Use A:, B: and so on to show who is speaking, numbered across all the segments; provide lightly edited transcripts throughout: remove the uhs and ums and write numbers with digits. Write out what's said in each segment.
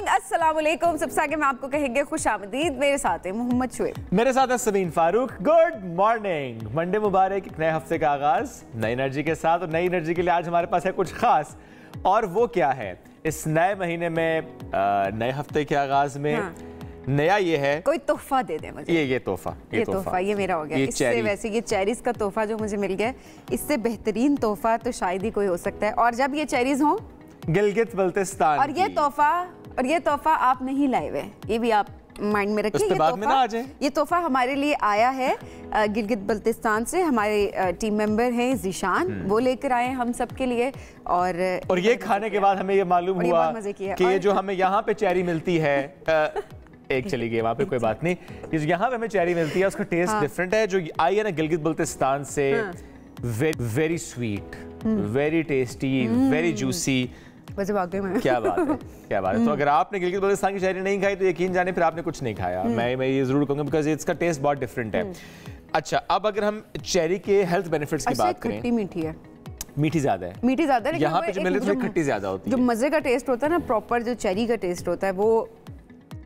A: Morning, अस्सलाम वालेकुम। सबसे आगे मैं आपको कहेंगे खुशामदीद। मेरे साथ है मोहम्मद शुएब,
B: मेरे साथ है Sameen Farooq. Good morning. Monday मुबारक, एक नए हफ्ते का आगाज नई एनर्जी के साथ। और नई एनर्जी के लिए आज हमारे पास है कुछ खास। और वो क्या है, इस नए महीने में नए हफ्ते के आगाज में नया ये है,
A: कोई तोहफा दे दे मुझे।
B: ये तोहफा,
A: ये मेरा हो गया। इससे वैसे ये चेरीज का तोहफा जो मुझे मिल गया, इससे बेहतरीन तोहफा तो शायद ही कोई हो सकता है। और जब ये चेरीज हो
B: गिलगित बल्तिस्तान
A: और ये तोहफा आप नहीं लाए हुए, ये भी आप माइंड में रखिए। ये तोहफा हमारे लिए आया है गिलगित बल्तिस्तान से। हमारे टीम मेंबर हैं जीशान, वो लेकर आए हम सब के लिए। और ये खाने के बाद हमें ये मालूम हुआ
B: कि ये जो हमें यहाँ पे चेरी मिलती है, एक चली गई वहाँ पे, कोई बात नहीं। यहाँ पे हमें चेरी मिलती है, उसका टेस्ट डिफरेंट है। जो आई है ना गिलगित बल्तिस्तान से, very sweet, very tasty, very juicy.
A: वैसे वाकई में
B: क्या बात है, क्या बात है। तो अगर आपने गिलगित बल्तिस्तान की चेरी नहीं खाई तो यकीन जाने फिर आपने कुछ नहीं खाया। मैं ये जरूर कहूँगा बिकॉज इसका टेस्ट बहुत डिफरेंट है। अच्छा, अब अगर हम चेरी के हेल्थ बेनिफिट्स की बात करें,
A: मीठी है,
B: मीठी ज्यादा है, यहाँ पे जो मिले तो खट्टी ज्यादा होती है।
A: जो मजे का टेस्ट होता है ना, प्रॉपर जो चेरी का टेस्ट होता है, वो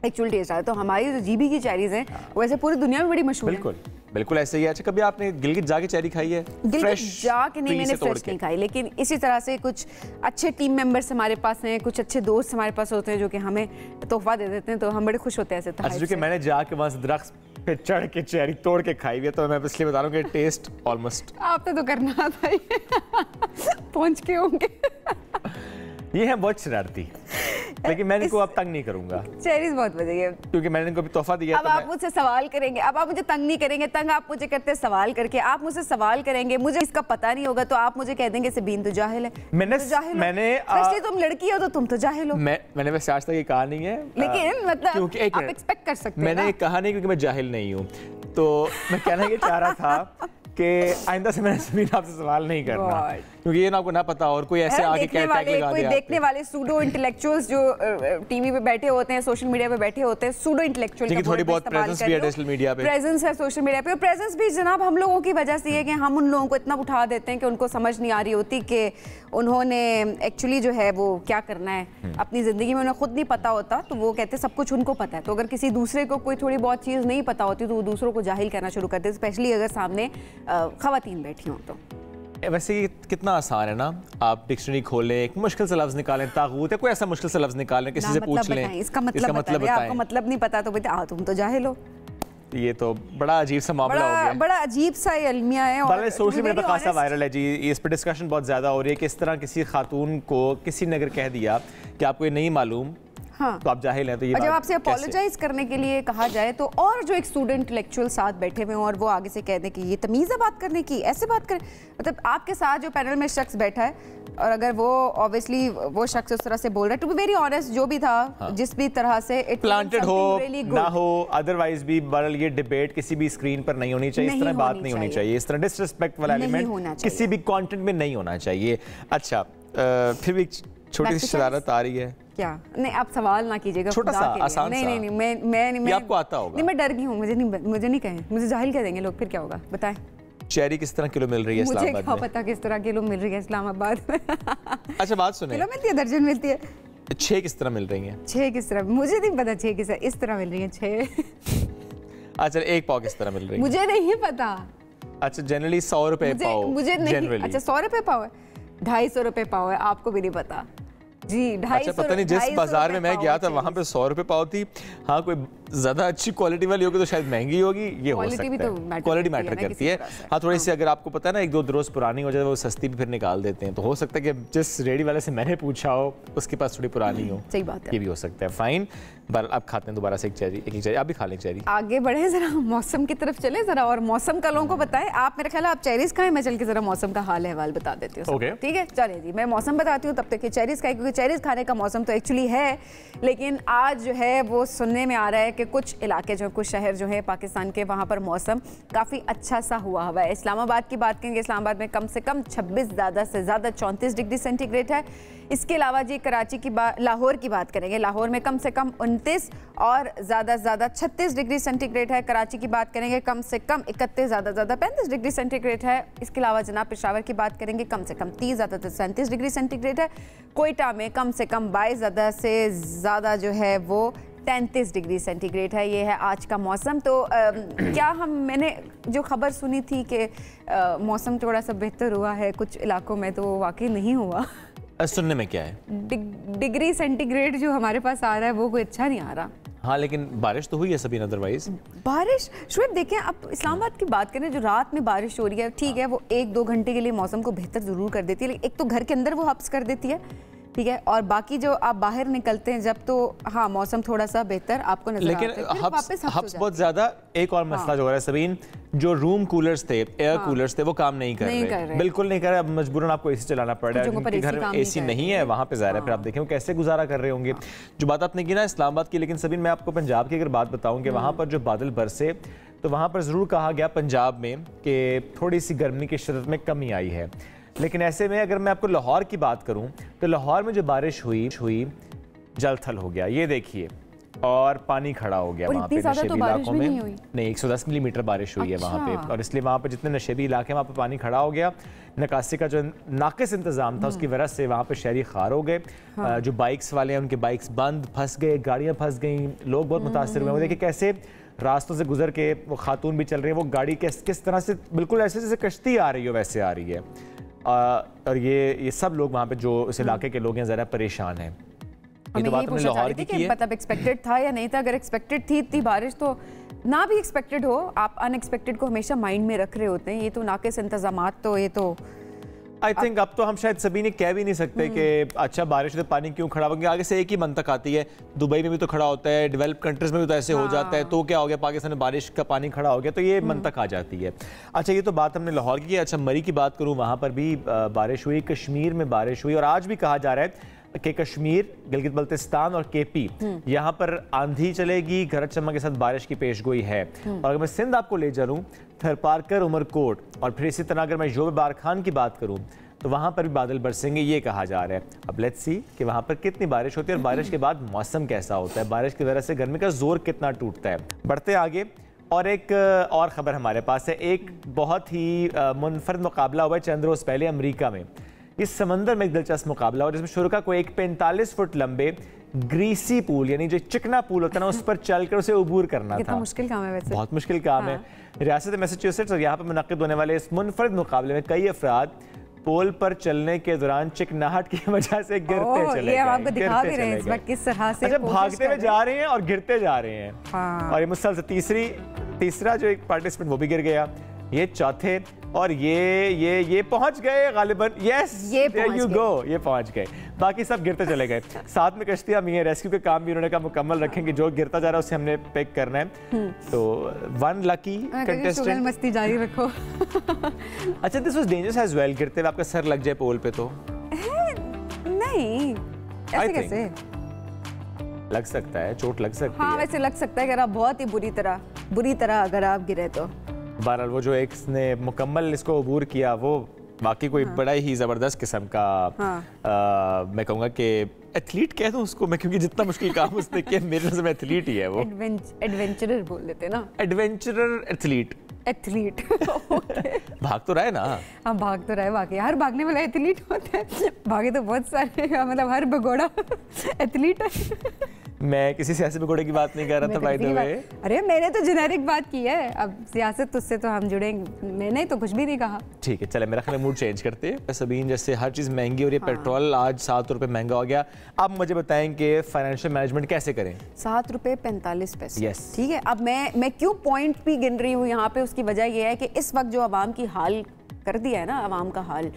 A: एक्चुअल टेस्ट आता है। तो हमारी जो जीबी की चेरीज हैं वो वैसे पूरी दुनिया में बड़ी मशहूर है।
B: बिल्कुल ऐसे ही है। अच्छा, कभी आपने गिलगित जाके चेरी खाई है?
A: गिलगित जाके नहीं, मैंने फ्रेश नहीं खाई, लेकिन इसी तरह से कुछ अच्छे टीम मेंबर्स हमारे पास हैं, कुछ अच्छे दोस्त हमारे पास होते हैं जो कि हमें तोहफा दे देते हैं, तो हम बड़े खुश होते हैं ऐसे।
B: अच्छा, क्योंकि मैंने जाके वहां से दरख्त पे चढ़ के चेरी तोड़ के खाई हुई है, तो मैं इसलिए बता रहा हूँ कि टेस्ट ऑलमोस्ट
A: आपने तो करना था ही पहुंच के होंगे।
B: ये है बहुत शरारती, लेकिन मैं इनको अब तंग नहीं करूंगा।
A: चेरीज बहुत मजे है,
B: क्योंकि मैंने इनको भी तोहफा दिया।
A: अब आप मुझसे सवाल करेंगे, अब आप मुझे तंग नहीं करेंगे। तंग आप मुझे करते सवाल करके, आप मुझसे सवाल करेंगे, मुझे इसका पता नहीं होगा तो आप मुझे कह देंगे सबीन तो जाहिल है। मैंने तुम लड़की हो तो तुम तो जाहिल हो।
B: मैंने वैसे आज तक ये कहा नहीं है,
A: लेकिन मतलब आप एक्सपेक्ट कर सकते हैं।
B: मैंने कहा नहीं क्योंकि मैं जाहिल नहीं हूँ, तो मैं कहना ये चाह रहा था कि आइंदा से मैंने समीन आपसे सवाल नहीं करना, क्योंकि ये ना आपको ना पता और कोई ऐसे आगे क्या टैग लगा दिया।
A: देखने वाले सूडो इंटेलेक्चुअल्स जो टीवी पे बैठे होते हैं, सोशल मीडिया पे बैठे होते हैं, सूडो इंटेलेक्चुअल
B: की थोड़ी बहुत प्रेजेंस भी है सोशल मीडिया पे,
A: प्रेजेंस है सोशल मीडिया पे। और प्रेजेंस भी जनाब हम लोगों की वजह से है कि हम उन लोगों को इतना उठा देते हैं कि उनको समझ नहीं आ रही होती कि उन्होंने एक्चुअली जो है वो क्या करना है अपनी जिंदगी में। उन्हें खुद नहीं पता होता तो वो कहते सब कुछ उनको पता है। तो अगर किसी दूसरे को कोई थोड़ी बहुत चीज़ नहीं पता होती तो वो दूसरों को जाहिल करना शुरू करते, स्पेशली अगर सामने खवातीन बैठी हों तो।
B: वैसे ये कितना आसान है ना, आप डिक्शनरी खोलें, एक मुश्किल से लफ्ज निकालें, तागूत या कोई ऐसा मुश्किल से लफ्ज निकालें, किसी से पूछ लें
A: इसका मतलब बताएं। आपको मतलब नहीं पता तो बेटा तुम तो जाहिल हो।
B: ये तो बड़ा अजीब सा मामला हो गया,
A: बड़ा अजीब सा ये अलमिया है। और
B: सोशल मीडिया पे खासा वायरल है जी, इस पर डिस्कशन बहुत ज्यादा हो रही है कि इस तरह किसी खातून को किसी ने अगर कह दिया कि आपको ये नहीं मालूम, हाँ, तो आप जाहिल हैं, तो ये
A: जब आपसे अपोलोजाइज करने के लिए कहा जाए तो, और जो एक स्टूडेंट इंटेलेक्चुअल साथ बैठे हुए और वो आगे से कह दें कि ये तमीज़ है बात करने की, ऐसे बात करें। मतलब आपके साथ जो पैनल में शख्स बैठा है और अगर वो ऑब्वियसली वो शख्स उस तरह से बोल रहा है, टू बी वेरी ऑनेस्ट, जो भी था, हाँ, जिस भी तरह से
B: प्लांटेड हो ना हो, अदरवाइज भी बहरहाल ये डिबेट किसी भी स्क्रीन पर नहीं होनी चाहिए, इस तरह बात नहीं होनी चाहिए, इस तरह डिसरिस्पेक्ट वाला एलिमेंट किसी भी कंटेंट में नहीं होना चाहिए। अच्छा, फिर भी छोटी सी शरारत आ रही है
A: क्या? नहीं, आप सवाल ना कीजिएगा,
B: छोटा सा आसान सा।
A: नहीं, मैं
B: आपको आता होगा।
A: नहीं, मैं डर गई हूँ, मुझे नहीं कहें, मुझे जाहिल कह देंगे लोग, फिर क्या होगा बताएं।
B: चेरी किस तरह किलो मिल रही है इस्लामाबाद में?
A: मुझे क्या पता किस तरह किलो मिल रही है इस्लामाबाद में।
B: अच्छा, बात सुनिए,
A: किलो मिलती है, दर्जन मिलती है,
B: 6 किस तरह मिल रही है?
A: 6 किस तरह मुझे नहीं पता, 6 किस इस तरह मिल रही है 6।
B: अच्छा, 1 पाव किस तरह मिल रही है?
A: मुझे नहीं पता।
B: अच्छा, जनरली 100 रुपए पाव।
A: मुझे नहीं, अच्छा 100 रुपए पाव है, 250 रुपए पाव है, आपको भी नहीं पता जी। 250,
B: अच्छा, पता नहीं, जिस बाजार में मैं गया था वहां पे 100 रुपए पाव थी। हाँ, कोई ज्यादा अच्छी क्वालिटी वाली होगी तो शायद महंगी होगी, ये हो सकता है, क्वालिटी मैटर करती है। हाँ, थोड़ी सी अगर आपको पता है ना 1-2 रोज पुरानी हो जाए वो सस्ती भी फिर निकाल देते हैं, तो हो सकता है कि जिस रेडी वाले से मैंने पूछा हो उसके पास थोड़ी पुरानी हो।
A: सही बात है,
B: ये भी हो सकता है। फाइन, अब खाते हैं दोबारा से एक चेरी, आप भी खा लें चेरी।
A: आगे बढ़े, जरा मौसम की तरफ चले जरा, और मौसम का लोगों को बताएं। आप मेरा ख्याल आप चेरीज खाएं, मैं चल के जरा मौसम का हाल अहवाल बता देती हूँ। ठीक है, चलिए जी, मैं मौसम बताती हूँ, तब तक चेरीज खाएं, क्योंकि चेरीज खाने का मौसम तो एक्चुअली है, लेकिन आज जो है वो सुनने में आ रहा है कि कुछ इलाके जो कुछ शहर जो है पाकिस्तान के वहाँ पर मौसम काफ़ी अच्छा सा हुआ है। इस्लामाबाद की बात करेंगे, इस्लामाबाद में कम से कम 26, ज़्यादा से ज़्यादा 34 डिग्री सेंटीग्रेड है। इसके अलावा जी कराची की लाहौर की बात करेंगे, लाहौर में कम से कम 29 और ज़्यादा से ज़्यादा 36 डिग्री सेंटीग्रेड है। कराची की बात करेंगे कम से कम 31, ज़्यादा से ज़्यादा 35 डिग्री सेंटीग्रेड है। इसके अलावा जनाब पेशावर की बात करेंगे कम से कम 30, ज़्यादा से 37 डिग्री सेंटीग्रेड है। कोयटा में कम से कम 22, ज़्यादा से ज़्यादा जो है वो 33 डिग्री सेंटीग्रेड है। ये है आज का मौसम। तो क्या मैंने जो खबर सुनी थी कि मौसम थोड़ा सा बेहतर हुआ है कुछ इलाकों में, तो वो वाकई नहीं हुआ।
B: सुनने में क्या है,
A: डिग्री सेंटीग्रेड जो हमारे पास आ रहा है वो कोई अच्छा नहीं आ रहा।
B: हाँ, लेकिन बारिश तो हुई है सभी। अदरवाइज
A: बारिश शुएब देखें, अब इस्लामाबाद की बात करें, जो रात में बारिश हो रही है, ठीक है, वो 1-2 घंटे के लिए मौसम को बेहतर ज़रूर कर देती है, लेकिन एक तो घर के अंदर वो हब्स कर देती है, ठीक है, और बाकी जो आप बाहर निकलते हैं जब, तो हाँ मौसम थोड़ा सा बेहतर आपको नजर आता है,
B: लेकिन हब्स बहुत ज्यादा। एक और मसला जो हो रहा है सबीन, जो रूम कूलर्स थे, एयर कूलर्स थे, वो काम नहीं कर रहे, बिल्कुल नहीं कर रहे। अब मजबूरन आपको एसी चलाना पड़ रहा है, जिनके घर में एसी नहीं है वहाँ पे ज़ाहिर है, फिर आप देखें वो कैसे गुजारा कर रहे होंगे। जो बात आपने की ना इस्लामाबाद की, लेकिन सबीन मैं आपको पंजाब की अगर बात बताऊँ कि वहाँ पर जो बादल बरसे, तो वहाँ पर ज़रूर कहा गया पंजाब में कि थोड़ी सी गर्मी की शिद्दत में कमी आई है। लेकिन ऐसे में अगर मैं आपको लाहौर की बात करूं, तो लाहौर में जो बारिश हुई जल थल हो गया, ये देखिए, और पानी खड़ा हो गया वहाँ पे नशेबी इलाकों में। नहीं, 110 मिलीमीटर बारिश हुई है वहाँ पे, और इसलिए वहाँ पे जितने नशेबी इलाके हैं वहाँ पे पानी खड़ा हो गया। निकासी का जो नाकिस इंतजाम था उसकी वजह से वहाँ पे शहरी खार हो गए। जो बाइक्स वाले हैं उनके बाइक्स बंद, फंस गए, गाड़ियाँ फंस गई, लोग बहुत मुतासर हुए। वो देखिए कैसे रास्तों से गुजर के वो खातून भी चल रही है, वो गाड़ी किस तरह से बिल्कुल ऐसे जैसे कश्ती आ रही हो वैसे आ रही है। और ये सब लोग वहाँ पे जो इस इलाके के लोग हैं ज़रा परेशान हैं। ये तो बात हमने लाहौर की है।
A: मतलब एक्सपेक्टेड था या नहीं था? अगर एक्सपेक्टेड थी इतनी बारिश, तो ना भी एक्सपेक्टेड हो, आप अनएक्सपेक्टेड को हमेशा माइंड में रख रहे होते हैं। ये तो नाकिस इंतजामात, तो ये तो
B: आई थिंक अब तो हम शायद सभी ने कह भी नहीं सकते कि अच्छा बारिश तो पानी क्यों खड़ा होगा। आगे से एक ही मंतक आती है, दुबई में भी तो खड़ा होता है, डेवलप कंट्रीज में भी तो ऐसे हो जाता है, तो क्या हो गया पाकिस्तान में बारिश का पानी खड़ा हो गया, तो ये मंतक आ जाती है। अच्छा, ये तो बात हमने लाहौर की। अच्छा, मरी की बात करूँ, वहाँ पर भी बारिश हुई, कश्मीर में बारिश हुई, और आज भी कहा जा रहा है कि कश्मीर, गिलगित बल्तिस्तान और केपी, यहाँ पर आंधी चलेगी, गरज चमक के साथ बारिश की पेशगोई है। और अगर मैं सिंध आपको ले चलूँ, थरपारकर, उमरकोट, और फिर इसी तरह अगर मैं योब बार खान की बात करूँ, तो वहाँ पर भी बादल बरसेंगे, ये कहा जा रहा है। अब लेट्स सी कि वहाँ पर कितनी बारिश होती है और बारिश के बाद मौसम कैसा होता है, बारिश की वजह से गर्मी का जोर कितना टूटता है। बढ़ते आगे, और एक और ख़बर हमारे पास है। एक बहुत ही मुनफरद मुकाबला हुआ है चंद रोज़ पहले अमेरिका में। इस समंदर में एक दिलचस्प मुकाबला हुआ जिसमें शुरुका को एक 45 फुट लंबे ग्रीसी पूल, यानी जो चिकना पूल होता है ना, उस पर चलकर उसे अबूर करना था।
A: मुश्किल काम है वैसे, बहुत
B: मुश्किल काम है। रियासत मैसाचुसेट्स और यहाँ पर मुनक़िद होने वाले इस मुनफरद मुकाबले में कई अफराद पोल पर चलने के दौरान चिकनाहट की वजह से गिरते चले गए।
A: आपको दिखा भी रहे हैं इस वक्त किस तरह से।
B: अच्छा, भागते हुए जा रहे हैं और गिरते जा रहे हैं। हाँ। और ये मुसलसल तीसरा जो एक पार्टिसिपेंट वो भी गिर गया, ये चौथे, और ये पहुंच गए गालिबन। यस, देयर यू गो, ये पहुंच गए। बाकी सब गिरते चले गए। साथ में कश्तियां भी हैं, रेस्क्यू के काम भी उन्होंने कहा मुकम्मल रखेंगे, जो गिरता जा रहा है उसे हमने पिक करना है। तो वन लकी कंटेस्टेंट,
A: मस्ती जारी रखो।
B: अच्छा, this was dangerous as well. गिरते हुए आपका सर लग जाए पोल पे तो
A: नहीं, ऐसे कैसे
B: लग सकता है, चोट लग सकती है।
A: हाँ, वैसे लग सकता है अगर आप बहुत ही बुरी तरह अगर आप गिरे तो।
B: बहरहाल वो जो एक ने मुकम्मल इसको अबूर किया, वो बाकी कोई बड़ा ही ज़बरदस्त किस्म का मैं कहूँगा कि एथलीट कह दूँ उसको मैं, क्योंकि जितना मुश्किल काम उसने किया मेरे नज़र में एथलीट ही है वो।
A: एडवेंचरर बोल देते ना,
B: एडवेंचरर एथलीट। भाग तो रहा है ना।
A: हाँ, भाग तो रहा है, बाकी हर भागने वाला एथलीट होता है। भागे तो बहुत सारे, मतलब हर भगोड़ा एथलीट है।
B: मैं किसी सियासी भगोड़े की बात नहीं कर रहा था बाय द वे।
A: अरे मैंने तो जेनेरिक बात की है, अब सियासत उससे तो हम जुड़ेंगे, मैंने तो कुछ भी नहीं कहा।
B: ठीक है, चले मेरा ख्याल मूड चेंज करते हैं। सबीन, जैसे हर चीज़ महंगी हो रही है, पेट्रोल आज 7 रुपये महंगा हो गया। आप मुझे बताएं कि फाइनेंशियल मैनेजमेंट कैसे करें।
A: 7 रुपये 45 पैसे।
B: यस,
A: ठीक है। अब मैं क्यों पॉइंट भी गिन रही हूँ यहाँ पे, उसकी वजह यह है कि इस वक्त जो आवाम की हाल कर दिया है ना, आवाम का हाल,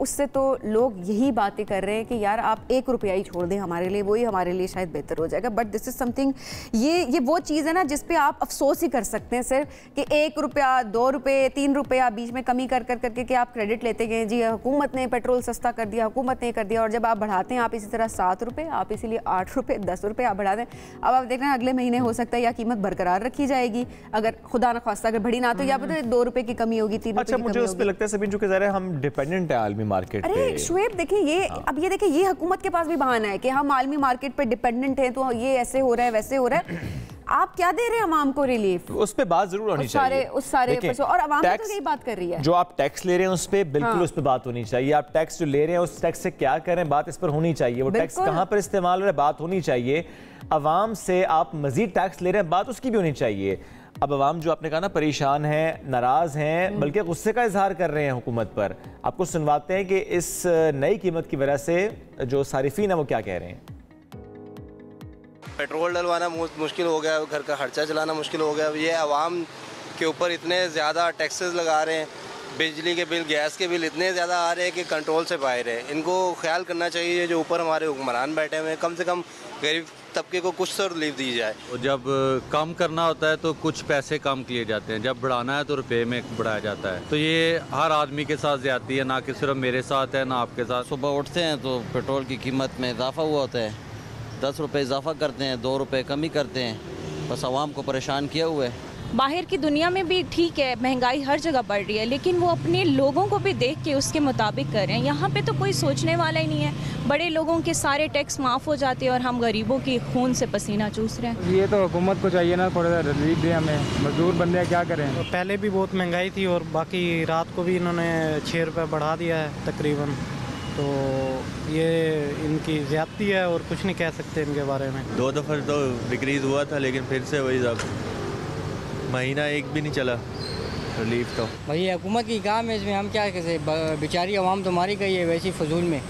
A: उससे तो लोग यही बातें कर रहे हैं कि यार आप 1 रुपया ही छोड़ दें हमारे लिए, वही हमारे लिए शायद बेहतर हो जाएगा। बट दिस इज़ समथिंग, ये वो चीज़ है ना जिस पे आप अफसोस ही कर सकते हैं सिर्फ कि 1 रुपया, 2 रुपये, 3 रुपया बीच में कमी कर करके कि आप क्रेडिट लेते गए, जी हुकूमत ने पेट्रोल सस्ता कर दिया, हुकूमत ने कर दिया, और जब आप बढ़ाते हैं आप इसी तरह 7 रुपये, आप इसीलिए 8 रुपये, 10 रुपये आप बढ़ा दें। अब आप देख रहे हैं अगले महीने हो सकता है या कीमत बरकरार रखी जाएगी, अगर खुदा न खास्ता अगर बढ़ी ना तो, या पता 2 रुपये की कमी होगी, 3 रुपये की कमी होगी।
B: मुझे उस पे लगता है सभी जो कि ज़रा हम डिपेंडेंट है आलमी मार्केट पे।
A: अरे शुएब देखिए ये अब ये देखिए ये हुकूमत के पास भी बहाना है कि हम आलमी मार्केट पे डिपेंडेंट हैं, तो ये ऐसे हो रहा है वैसे हो रहा है। आप क्या दे रहे हैं अवाम को रिलीफ?
B: उस पे बात जरूर होनी चाहिए,
A: उस सारे और अवाम तो यही बात कर रही है।
B: जो आप टैक्स ले रहे हैं उस पे बिल्कुल उस पे बात होनी चाहिए। आप टैक्स जो ले रहे हैं उस टैक्स से क्या करें, बात इस पर होनी चाहिए। वो टैक्स कहाँ पर इस्तेमाल हो रहा है, बात होनी चाहिए। अवाम से आप मजीद टैक्स ले रहे हैं, बात उसकी भी होनी चाहिए। अब अवाम जो आपने कहा ना परेशान है, नाराज हैं, बल्कि गुस्से का इजहार कर रहे हैं हुकूमत पर। आपको सुनवाते हैं कि इस नई कीमत की वजह से जो सारिफीन है वो क्या कह रहे हैं।
C: पेट्रोल डलवाना मुश्किल हो गया, घर का खर्चा चलाना मुश्किल हो गया। ये आवाम के ऊपर इतने ज़्यादा टैक्सेस लगा रहे हैं, बिजली के बिल, गैस के बिल इतने ज़्यादा आ रहे हैं कि कंट्रोल से बाहर है। इनको ख्याल करना चाहिए जो ऊपर हमारे हुक्मरान बैठे हुए हैं, कम से कम गरीब तबके को कुछ तो रिलीफ दी जाए।
D: जब कम करना होता है तो कुछ पैसे कम किए जाते हैं, जब बढ़ाना है तो रुपए में बढ़ाया जाता है। तो ये हर आदमी के साथ ज्यादती है, ना कि सिर्फ मेरे साथ है ना आपके साथ।
E: सुबह उठते हैं तो पेट्रोल की कीमत में इजाफा हुआ होता है, 10 रुपये इजाफा करते हैं, 2 रुपये कमी करते हैं, बस आवाम को परेशान किया हुआ है।
F: बाहर की दुनिया में भी ठीक है, महंगाई हर जगह बढ़ रही है, लेकिन वो अपने लोगों को भी देख के उसके मुताबिक कर रहे हैं। यहाँ पे तो कोई सोचने वाला ही नहीं है। बड़े लोगों के सारे टैक्स माफ़ हो जाते हैं और हम गरीबों की खून से पसीना चूस रहे हैं।
G: ये तो हुकूमत को चाहिए ना, थोड़ा सा रिलीफ दे हमें, मजदूर बंदे क्या करें।
H: पहले भी बहुत महंगाई थी और बाकी रात को भी इन्होंने 6 रुपये बढ़ा दिया है तकरीबन, तो ये इनकी ज़्यादती है और कुछ नहीं कह सकते इनके बारे में।
I: 2 दफ़ा तो डिक्रीज़ हुआ था, लेकिन फिर से वही सब महीना एक भी नहीं चला रिलीफ। तो
J: भाई हुकूमत की काम है, इसमें हम क्या कैसे, बेचारी आवाम तो मारी गई है वैसी फजूल में।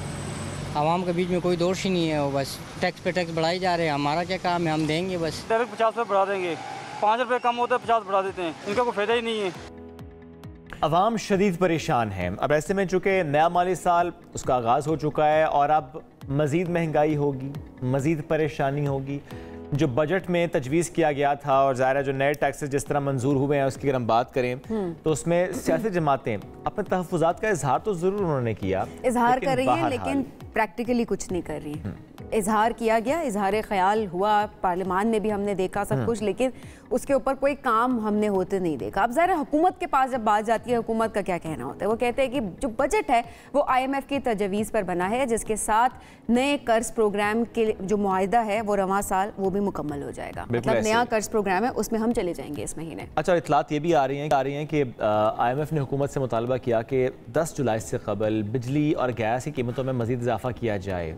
J: आवाम के बीच में कोई दोष ही नहीं है, वो बस टैक्स पे टैक्स बढ़ाई जा रहे हैं। हमारा क्या काम है, हम देंगे बस।
G: 50 रुपये बढ़ा देंगे, 5 रुपये कम होता है 50 बढ़ा देते हैं, इनका कोई फ़ायदा ही नहीं है।
B: अवाम शदीद परेशान है। अब ऐसे में चूँकि नया माली साल उसका आगाज़ हो चुका है और अब मज़ीद महंगाई होगी, मज़ीद परेशानी होगी। जो बजट में तजवीज़ किया गया था और ज़ाहिर है जो नए टैक्सेस जिस तरह मंजूर हुए हैं उसकी अगर हम बात करें तो उसमें सियासी जमातें अपने तहफ़्फ़ुज़ात का इजहार तो ज़रूर उन्होंने किया,
A: इजहार कर रही हैं, लेकिन प्रैक्टिकली कुछ नहीं कर रही। इजहार किया गया, इजहार ख्याल हुआ, पार्लियामान में भी हमने देखा सब कुछ, लेकिन उसके ऊपर कोई काम हमने होते नहीं देखा। अब ज़रा हुकूमत के पास जब बात जाती है, हुकूमत का क्या कहना होता है? वो कहते हैं कि जो बजट है वो IMF की तजवीज़ पर बना है, जिसके साथ नए कर्ज प्रोग्राम के जो मुआहिदा है वो रवां साल वो भी मुकम्मल हो जाएगा। मतलब नया कर्ज प्रोग्राम है, उसमें हम चले जाएंगे इस महीने।
B: अच्छा, इतलात ये भी आ रही हैं कि IMF ने हुकूमत से मुतालबा किया कि 10 जुलाई से कबल बिजली और गैस की कीमतों में मज़ीद इजाफा किया जाए।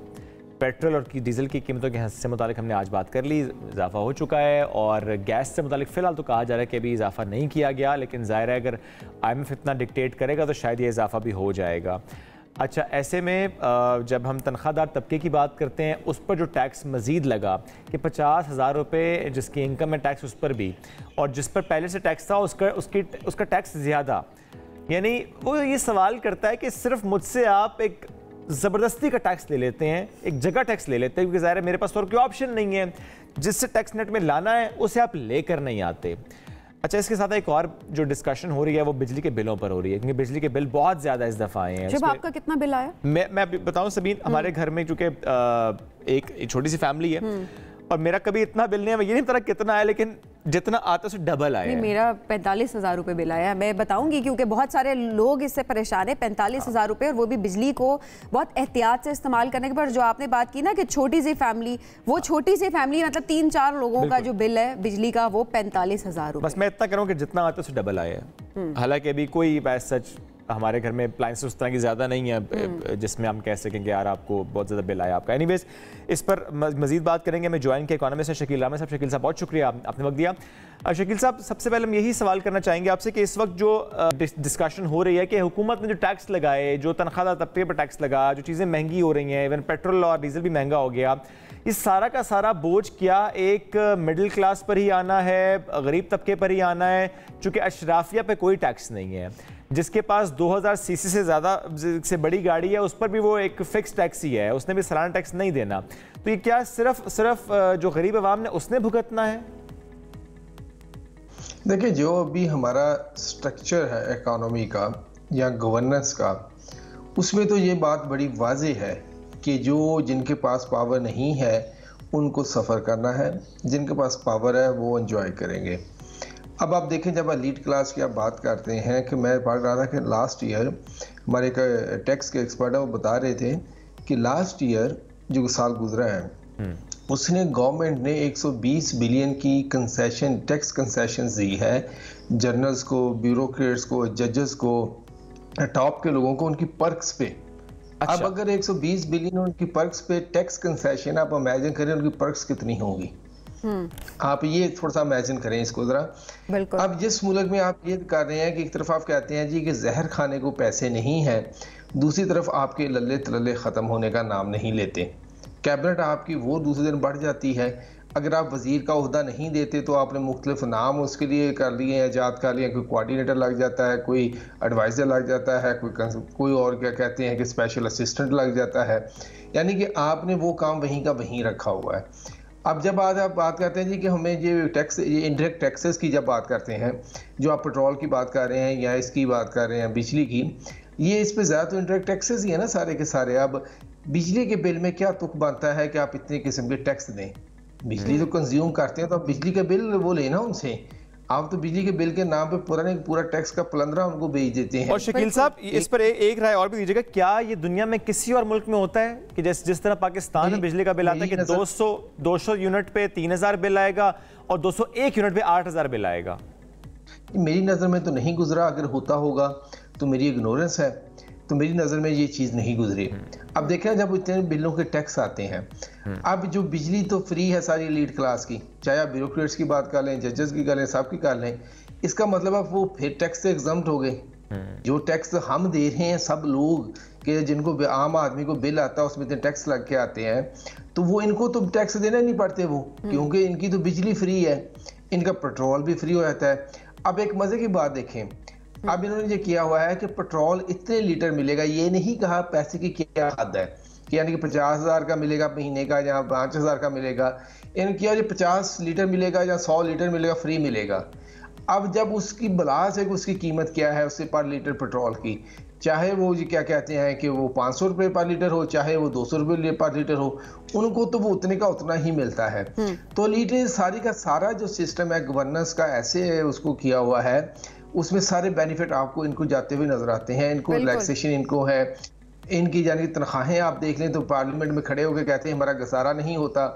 B: पेट्रोल और डीजल की कीमतों के से मुतालिक हमने आज बात कर ली, इजाफा हो चुका है। और गैस से मुतालिक फ़िलहाल तो कहा जा रहा है कि अभी इजाफा नहीं किया गया, लेकिन ज़ाहिर है अगर IMF इतना डिक्टेट करेगा तो शायद ये इजाफा भी हो जाएगा। अच्छा, ऐसे में जब हम तनख्वाहदार तबके की बात करते हैं उस पर जो टैक्स मज़ीद लगा कि 50,000 रुपये जिसकी इनकम है टैक्स उस पर भी, और जिस पर पहले से टैक्स था उसका टैक्स ज़्यादा। यानी वो ये सवाल करता है कि सिर्फ मुझसे आप एक ज़बरदस्ती का टैक्स ले लेते हैं, एक जगह टैक्स ले लेते हैं, क्योंकि ज़ाहिर है मेरे पास और कोई ऑप्शन नहीं है, जिससे टैक्स नेट में लाना है उसे आप लेकर नहीं आते। अच्छा, इसके साथ एक और जो डिस्कशन हो रही है वो बिजली के बिलों पर हो रही है, क्योंकि बिजली के बिल बहुत ज़्यादा इस दफ़ा आए हैं।
A: जब आपका कितना बिल आया? मैं
B: बताऊँ सबीन, हमारे घर में चूँकि एक छोटी सी फैमिली है और मेरा कभी इतना बिल नहीं है, मैं ये नहीं पता कितना है, लेकिन जितना आता है उससे डबल आया है।
A: मेरा 45,000 रुपये बिल आया। मैं बताऊंगी क्योंकि बहुत सारे लोग इससे परेशान है। 45,000 रुपये, और वो भी बिजली को बहुत एहतियात से इस्तेमाल करने के बाद। जो आपने बात की ना कि छोटी सी फैमिली, वो छोटी सी फैमिली मतलब 3-4 लोगों का जो बिल है बिजली का वो 45,000 रुपये।
B: बस मैं इतना करूँ कि जितना आता है उससे डबल आया है। हालांकि अभी कोई सच हमारे घर में अप्लायंस उस तरह की ज़्यादा नहीं है जिसमें हम कह सकें कि यार आपको बहुत ज़्यादा बिल आया आपका। एनीवेज, इस पर मज़ीद बात करेंगे। मैं ज्वाइन के इकोनॉमिस्ट हैं शकील अहमद साहब। शकील साहब बहुत शुक्रिया आपने वक्त दिया। शकील साहब, सबसे पहले हम यही सवाल करना चाहेंगे आपसे कि इस वक्त जो डिस्कशन हो रही है कि हुकूमत ने जो टैक्स लगाए, जो तनख्वाहदार तबके पर टैक्स लगा, जो चीज़ें महंगी हो रही हैं, इवन पेट्रोल और डीजल भी महंगा हो गया, इस सारा का सारा बोझ क्या एक मिडिल क्लास पर ही आना है, गरीब तबके पर ही आना है? चूँकि अशराफिया पे कोई टैक्स नहीं है, जिसके पास 2000 सीसी से ज़्यादा से बड़ी गाड़ी है उस पर भी वो एक फिक्स टैक्स ही है, उसने भी सालाना टैक्स नहीं देना। तो ये क्या सिर्फ जो गरीब आवाम ने उसने भुगतना है?
K: देखिए, जो अभी हमारा स्ट्रक्चर है इकोनॉमी का या गवर्नेंस का, उसमें तो ये बात बड़ी वाज़ेह है कि जो जिनके पास पावर नहीं है उनको सफ़र करना है, जिनके पास पावर है वो एंजॉय करेंगे। अब आप देखें, जब एलीट क्लास की आप बात करते हैं कि मैं पढ़ रहा था कि लास्ट ईयर हमारे एक टैक्स के एक्सपर्ट है वो बता रहे थे कि लास्ट ईयर जो साल गुजरा है उसने गवर्नमेंट ने 120 बिलियन की कंसेशन, टैक्स कंसेशन दी है जर्नल्स को, ब्यूरोक्रेट्स को, जजेस को, टॉप के लोगों को, उनकी पर्क्स पे। अच्छा। अब अगर 120 बिलियन उनकी पर्क्स पे टैक्स कंसेशन, आप इमेजिन करें उनकी पर्क्स कितनी होंगी। आप ये थोड़ा सा इमेजिन करें इसको जरा। अब जिस मुल्क में आप ये कर रहे हैं कि एक तरफ आप कहते हैं जी कि जहर खाने को पैसे नहीं है, दूसरी तरफ आपके लल्ले तलल्ले ख़त्म होने का नाम नहीं लेते। कैबिनेट आपकी वो दूसरे दिन बढ़ जाती है। अगर आप वजीर का ओहदा नहीं देते तो आपने मुख्तलिफ नाम उसके लिए कर लिए हैं, ईजाद कर लिए, कोई कोऑर्डिनेटर लग जाता है, कोई एडवाइज़र लग जाता है, कोई और क्या कहते हैं कि स्पेशल असिस्टेंट लग जाता है। यानी कि आपने वो काम वहीं का वहीं रखा हुआ है। अब जब आज आप बात करते हैं जी कि हमें ये टैक्स, ये इनडायरेक्ट टैक्सेस की जब बात करते हैं, जो आप पेट्रोल की बात कर रहे हैं या इसकी बात कर रहे हैं बिजली की, ये इस पे ज़्यादा तो इनडायरेक्ट टैक्सेस ही है ना सारे के सारे। अब बिजली के बिल में क्या तुक बनता है कि आप इतने किस्म के टैक्स दें? बिजली तो कंज्यूम करते हैं तो आप बिजली का बिल वो लेना उनसे। आप तो बिजली के बिल के नाम पे पूरा टैक्स का पलंदरा उनको भेज देते हैं।
B: और शकील साहब, इस पर एक राय और भी दीजिएगा, क्या ये दुनिया में किसी और मुल्क में होता है कि जिस तरह पाकिस्तान में बिजली का बिल आता है कि 200 यूनिट पे 3000 बिल आएगा और 201 यूनिट पे 8000 बिल आएगा?
K: मेरी नज़र में तो नहीं गुजरा। अगर होता होगा तो मेरी इग्नोरेंस है, तो मेरी नज़र में ये चीज़ नहीं गुजरी। अब देखें, जब इतने बिलों के टैक्स आते हैं, अब जो बिजली तो फ्री है सारी एलीट क्लास की, चाहे आप ब्यूरोक्रेट्स की बात कर लें, जजेस की कर लें, सब की कर लें, इसका मतलब आप वो फिर टैक्स से एग्जम्प्ट हो गए। जो टैक्स हम दे रहे हैं सब लोग, कि जिनको आम आदमी को बिल आता है उसमें इतने टैक्स लग के आते हैं, तो वो इनको तो टैक्स देना नहीं पड़ते वो, क्योंकि इनकी तो बिजली फ्री है, इनका पेट्रोल भी फ्री हो जाता है। अब एक मजे की बात देखें, अब इन्होंने ये किया हुआ है कि पेट्रोल इतने लीटर मिलेगा, ये नहीं कहा पैसे की क्या हद है कि यानी कि 50,000 का मिलेगा महीने का या 5,000 का मिलेगा। इन्होंने किया ये 50 लीटर मिलेगा या 100 लीटर मिलेगा, फ्री मिलेगा। अब जब उसकी बलास है कि उसकी कीमत क्या है उससे पर लीटर पेट्रोल की, चाहे वो जी क्या कहते हैं कि वो 500 रुपये पर लीटर हो, चाहे वो 200 रुपये पर लीटर हो, उनको तो वो उतने का उतना ही मिलता है। तो लीटर सारी का सारा जो सिस्टम है गवर्नेंस का ऐसे उसको किया हुआ है, उसमें सारे बेनिफिट आपको इनको जाते हुए नजर आते हैं। इनको रिलैक्सेशन इनको है, इनकी यानी तनख्वाहें आप देख लें तो पार्लियामेंट में खड़े होकर कहते हैं हमारा गुजारा नहीं होता।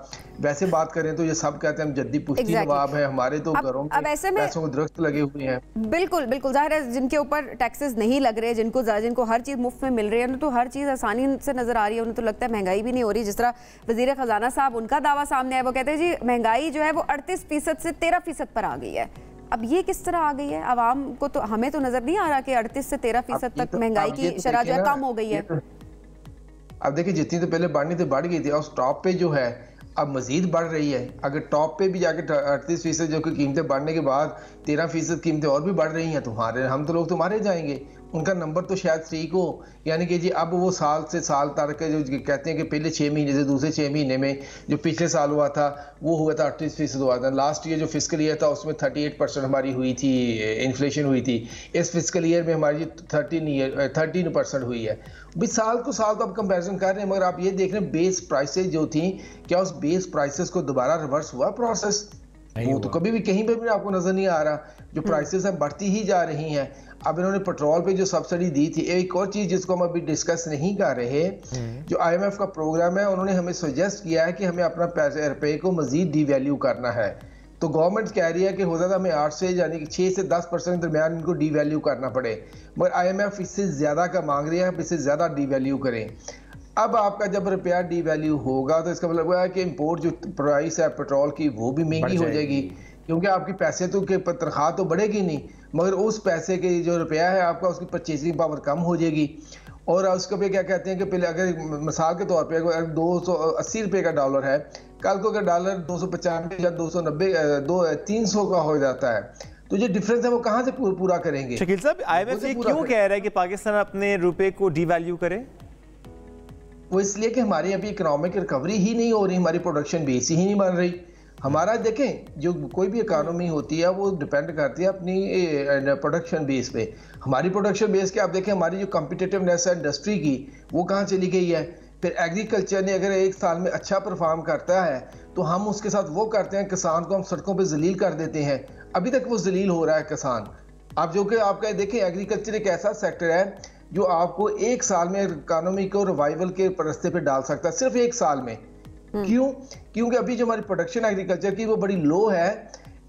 K: वैसे बात करें तो ये सब कहते हैं हम जद्दी पुश्ती नवाब हैं, हमारे तो घरों में पैसों के दरख्त लगे हुए हैं।
A: बिल्कुल बिल्कुल, जाहिर है जिनके ऊपर टैक्सेस नहीं लग रहे, जिनको हर चीज़ मुफ्त में मिल रही है, उन्हें तो हर चीज़ आसानी से नजर आ रही है, उन्हें तो लगता है महंगाई भी नहीं हो रही। जिस तरह वजीर खजाना साहब, उनका दावा सामने है, वो कहते हैं जी महंगाई जो है वो 38% से 13% पर आ गई है। अब ये किस तरह आ गई है? आवाम को तो, हमें तो नजर नहीं आ रहा कि 38 से 13% तक महंगाई की शरह जो है कम हो गई है।
K: अब देखिए, जितनी तो पहले बढ़नी थी बढ़ गई थी, और टॉप पे जो है अब मजीद बढ़ रही है। अगर टॉप पे भी जाके 38% जो कि कीमतें बढ़ने के बाद 13% कीमतें और भी बढ़ रही हैं, तुम्हारे हम तो लोग तो मारे जाएंगे। उनका नंबर तो शायद ठीक हो, यानी कि जी अब वो साल से साल तक के जो कहते हैं कि पहले 6 महीने से दूसरे 6 महीने में जो पिछले साल हुआ था वो हुआ था 38% हुआ था। लास्ट ईयर जो फिस्कल ईयर था उसमें 38% हमारी हुई थी, इन्फ्लेशन हुई थी। इस फिस्कल ईयर में हमारी 13% हुई है। भाई साल को साल तो आप कंपेरिजन कर रहे हैं, मगर आप ये देख रहे हैं बेस प्राइसेज जो थी, क्या उस बेस प्राइसेस को दोबारा रिवर्स हुआ प्रोसेस? वो तो कभी भी कहीं पे भी आपको नजर नहीं आ रहा। जो प्राइसेस हैं बढ़ती ही जा रही हैं। अब इन्होंने पेट्रोल पे जो सब्सिडी दी थी, एक और चीज जिसको हम अभी डिस्कस नहीं कर रहे, जो IMF का प्रोग्राम है, उन्होंने हमें सजेस्ट किया है कि हमें अपना पैसे रुपए को मजीद डीवैल्यू करना है। तो गवर्नमेंट कह रही है कि हो जाता हमें 8 से यानी कि 6 से 10% के दरमियान इनको डीवैल्यू करना पड़े, मगर IMF इससे ज्यादा का मांग रही है, इससे ज्यादा डीवैल्यू करें। अब आपका जब रुपया डीवैल्यू होगा तो इसका मतलब है कि इंपोर्ट जो प्राइस है पेट्रोल की वो भी महंगी हो जाएगी, क्योंकि आपकी पैसे तो के तनख्वाह तो बढ़ेगी नहीं, मगर उस पैसे के जो रुपया है आपका उसकी परचेजिंग पावर कम हो जाएगी। और उसके पे क्या कहते हैं कि पहले अगर मिसाल के तौर पे अगर 280 रुपये का डॉलर है, कल को अगर डॉलर 295 या 290 300 का हो जाता है, तो जो डिफरेंस है वो कहाँ से पूरा करेंगे?
B: शकील साहब, IMF ये क्यों कह रहा है कि पाकिस्तान अपने रुपए को डिवैल्यू करे?
K: वो इसलिए कि हमारी अभी इकोनॉमिक रिकवरी ही नहीं हो रही, हमारी प्रोडक्शन बेस ही नहीं बन रही। हमारा देखें, जो कोई भी इकोनॉमी होती है वो डिपेंड करती है अपनी प्रोडक्शन बेस पे। हमारी प्रोडक्शन बेस के आप देखें, हमारी जो कॉम्पिटिटिवनेस है इंडस्ट्री की वो कहाँ चली गई है। फिर एग्रीकल्चर ने अगर एक साल में अच्छा परफॉर्म करता है तो हम उसके साथ वो करते हैं, किसान को हम सड़कों पे जलील कर देते हैं। अभी तक वो जलील हो रहा है किसान। आप जो कि आपका देखें, एग्रीकल्चर एक ऐसा सेक्टर है जो आपको एक साल में इकोनॉमी को रिवाइवल के रास्ते पे डाल सकता है, सिर्फ एक साल में। क्यों? क्योंकि अभी जो हमारी प्रोडक्शन एग्रीकल्चर की वो बड़ी लो है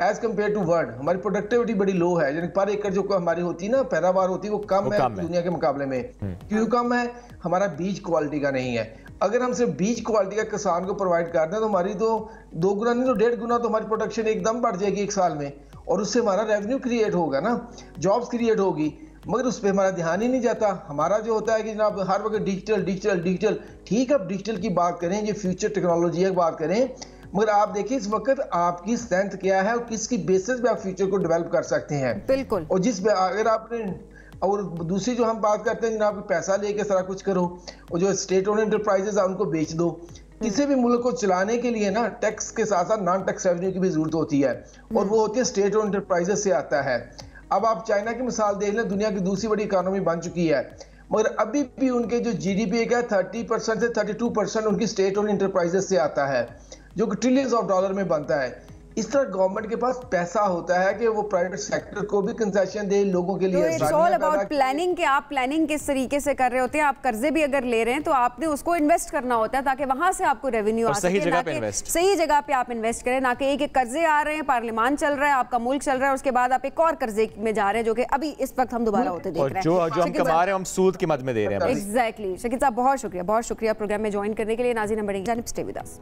K: एज कम्पेयर टू वर्ल्ड। हमारी प्रोडक्टिविटी बड़ी लो है, यानी पर एकड़ जो हमारी होती है ना पैदावार होती है वो कम है दुनिया के मुकाबले में। क्यों कम है? हमारा बीज क्वालिटी का नहीं है। अगर हम सिर्फ बीज क्वालिटी का किसान को प्रोवाइड कर दें तो हमारी तो 2 गुना नहीं तो 1.5 गुना तो हमारी प्रोडक्शन एकदम बढ़ जाएगी एक साल में, और उससे हमारा रेवेन्यू क्रिएट होगा ना, जॉब्स क्रिएट होगी। मगर उस पर हमारा ध्यान ही नहीं जाता। हमारा जो होता है कि जनाब हर वक्त डिजिटल डिजिटल डिजिटल। ठीक है, अब डिजिटल की बात करें, ये फ्यूचर टेक्नोलॉजी की बात करें, मगर आप देखिए इस वक्त आपकी स्ट्रेंथ क्या है और किसकी बेसिस पे आप फ्यूचर को डेवलप कर सकते हैं।
A: बिल्कुल।
K: और जिस अगर आपने, और दूसरी जो हम बात करते हैं जनाब पैसा लेके सारा कुछ करो, और जो स्टेट ओन एंटरप्राइजेस है उनको बेच दो। किसी भी मुल्क को चलाने के लिए ना टैक्स के साथ साथ नॉन टैक्स रेवेन्यू की भी जरूरत होती है, और वो होती है स्टेट ओन एंटरप्राइजेस से आता है। अब आप चाइना की मिसाल देख लें, दुनिया की दूसरी बड़ी इकोनॉमी बन चुकी है, मगर अभी भी उनके जो GDP का 30% से 32% उनकी स्टेट ओन एंटरप्राइजेस से आता है, जो कि ट्रिलियंस ऑफ डॉलर में बनता है। इस तरह गवर्नमेंट के पास पैसा होता है कि वो प्राइवेट सेक्टर को भी कंसेशन दे, लोगों के लिए।
A: इट्स ऑल अबाउट प्लानिंग कि आप प्लानिंग किस तरीके से कर रहे होते हैं। आप कर्जे भी अगर ले रहे हैं तो आपने उसको इन्वेस्ट करना होता है ताकि वहां से आपको रेवेन्यू आ सके। सही जगह पे आप इन्वेस्ट करें, ना कि एक एक कर्जे आ रहे हैं, पार्लियामान चल रहा है, आपका मुल्क चल रहा है, उसके बाद आप एक और कर्जे में जा रहे हैं, जो कि अभी इस वक्त हम दोबारा होते देख रहे हैं।
B: जो हम कमा रहे हैं हम सूद की मद में दे रहे हैं।
A: एग्जैक्टली। शकील साहब बहुत शुक्रिया प्रोग्राम में ज्वाइन करने के लिए। नाज़रीन बड़ी जानिब stay with us.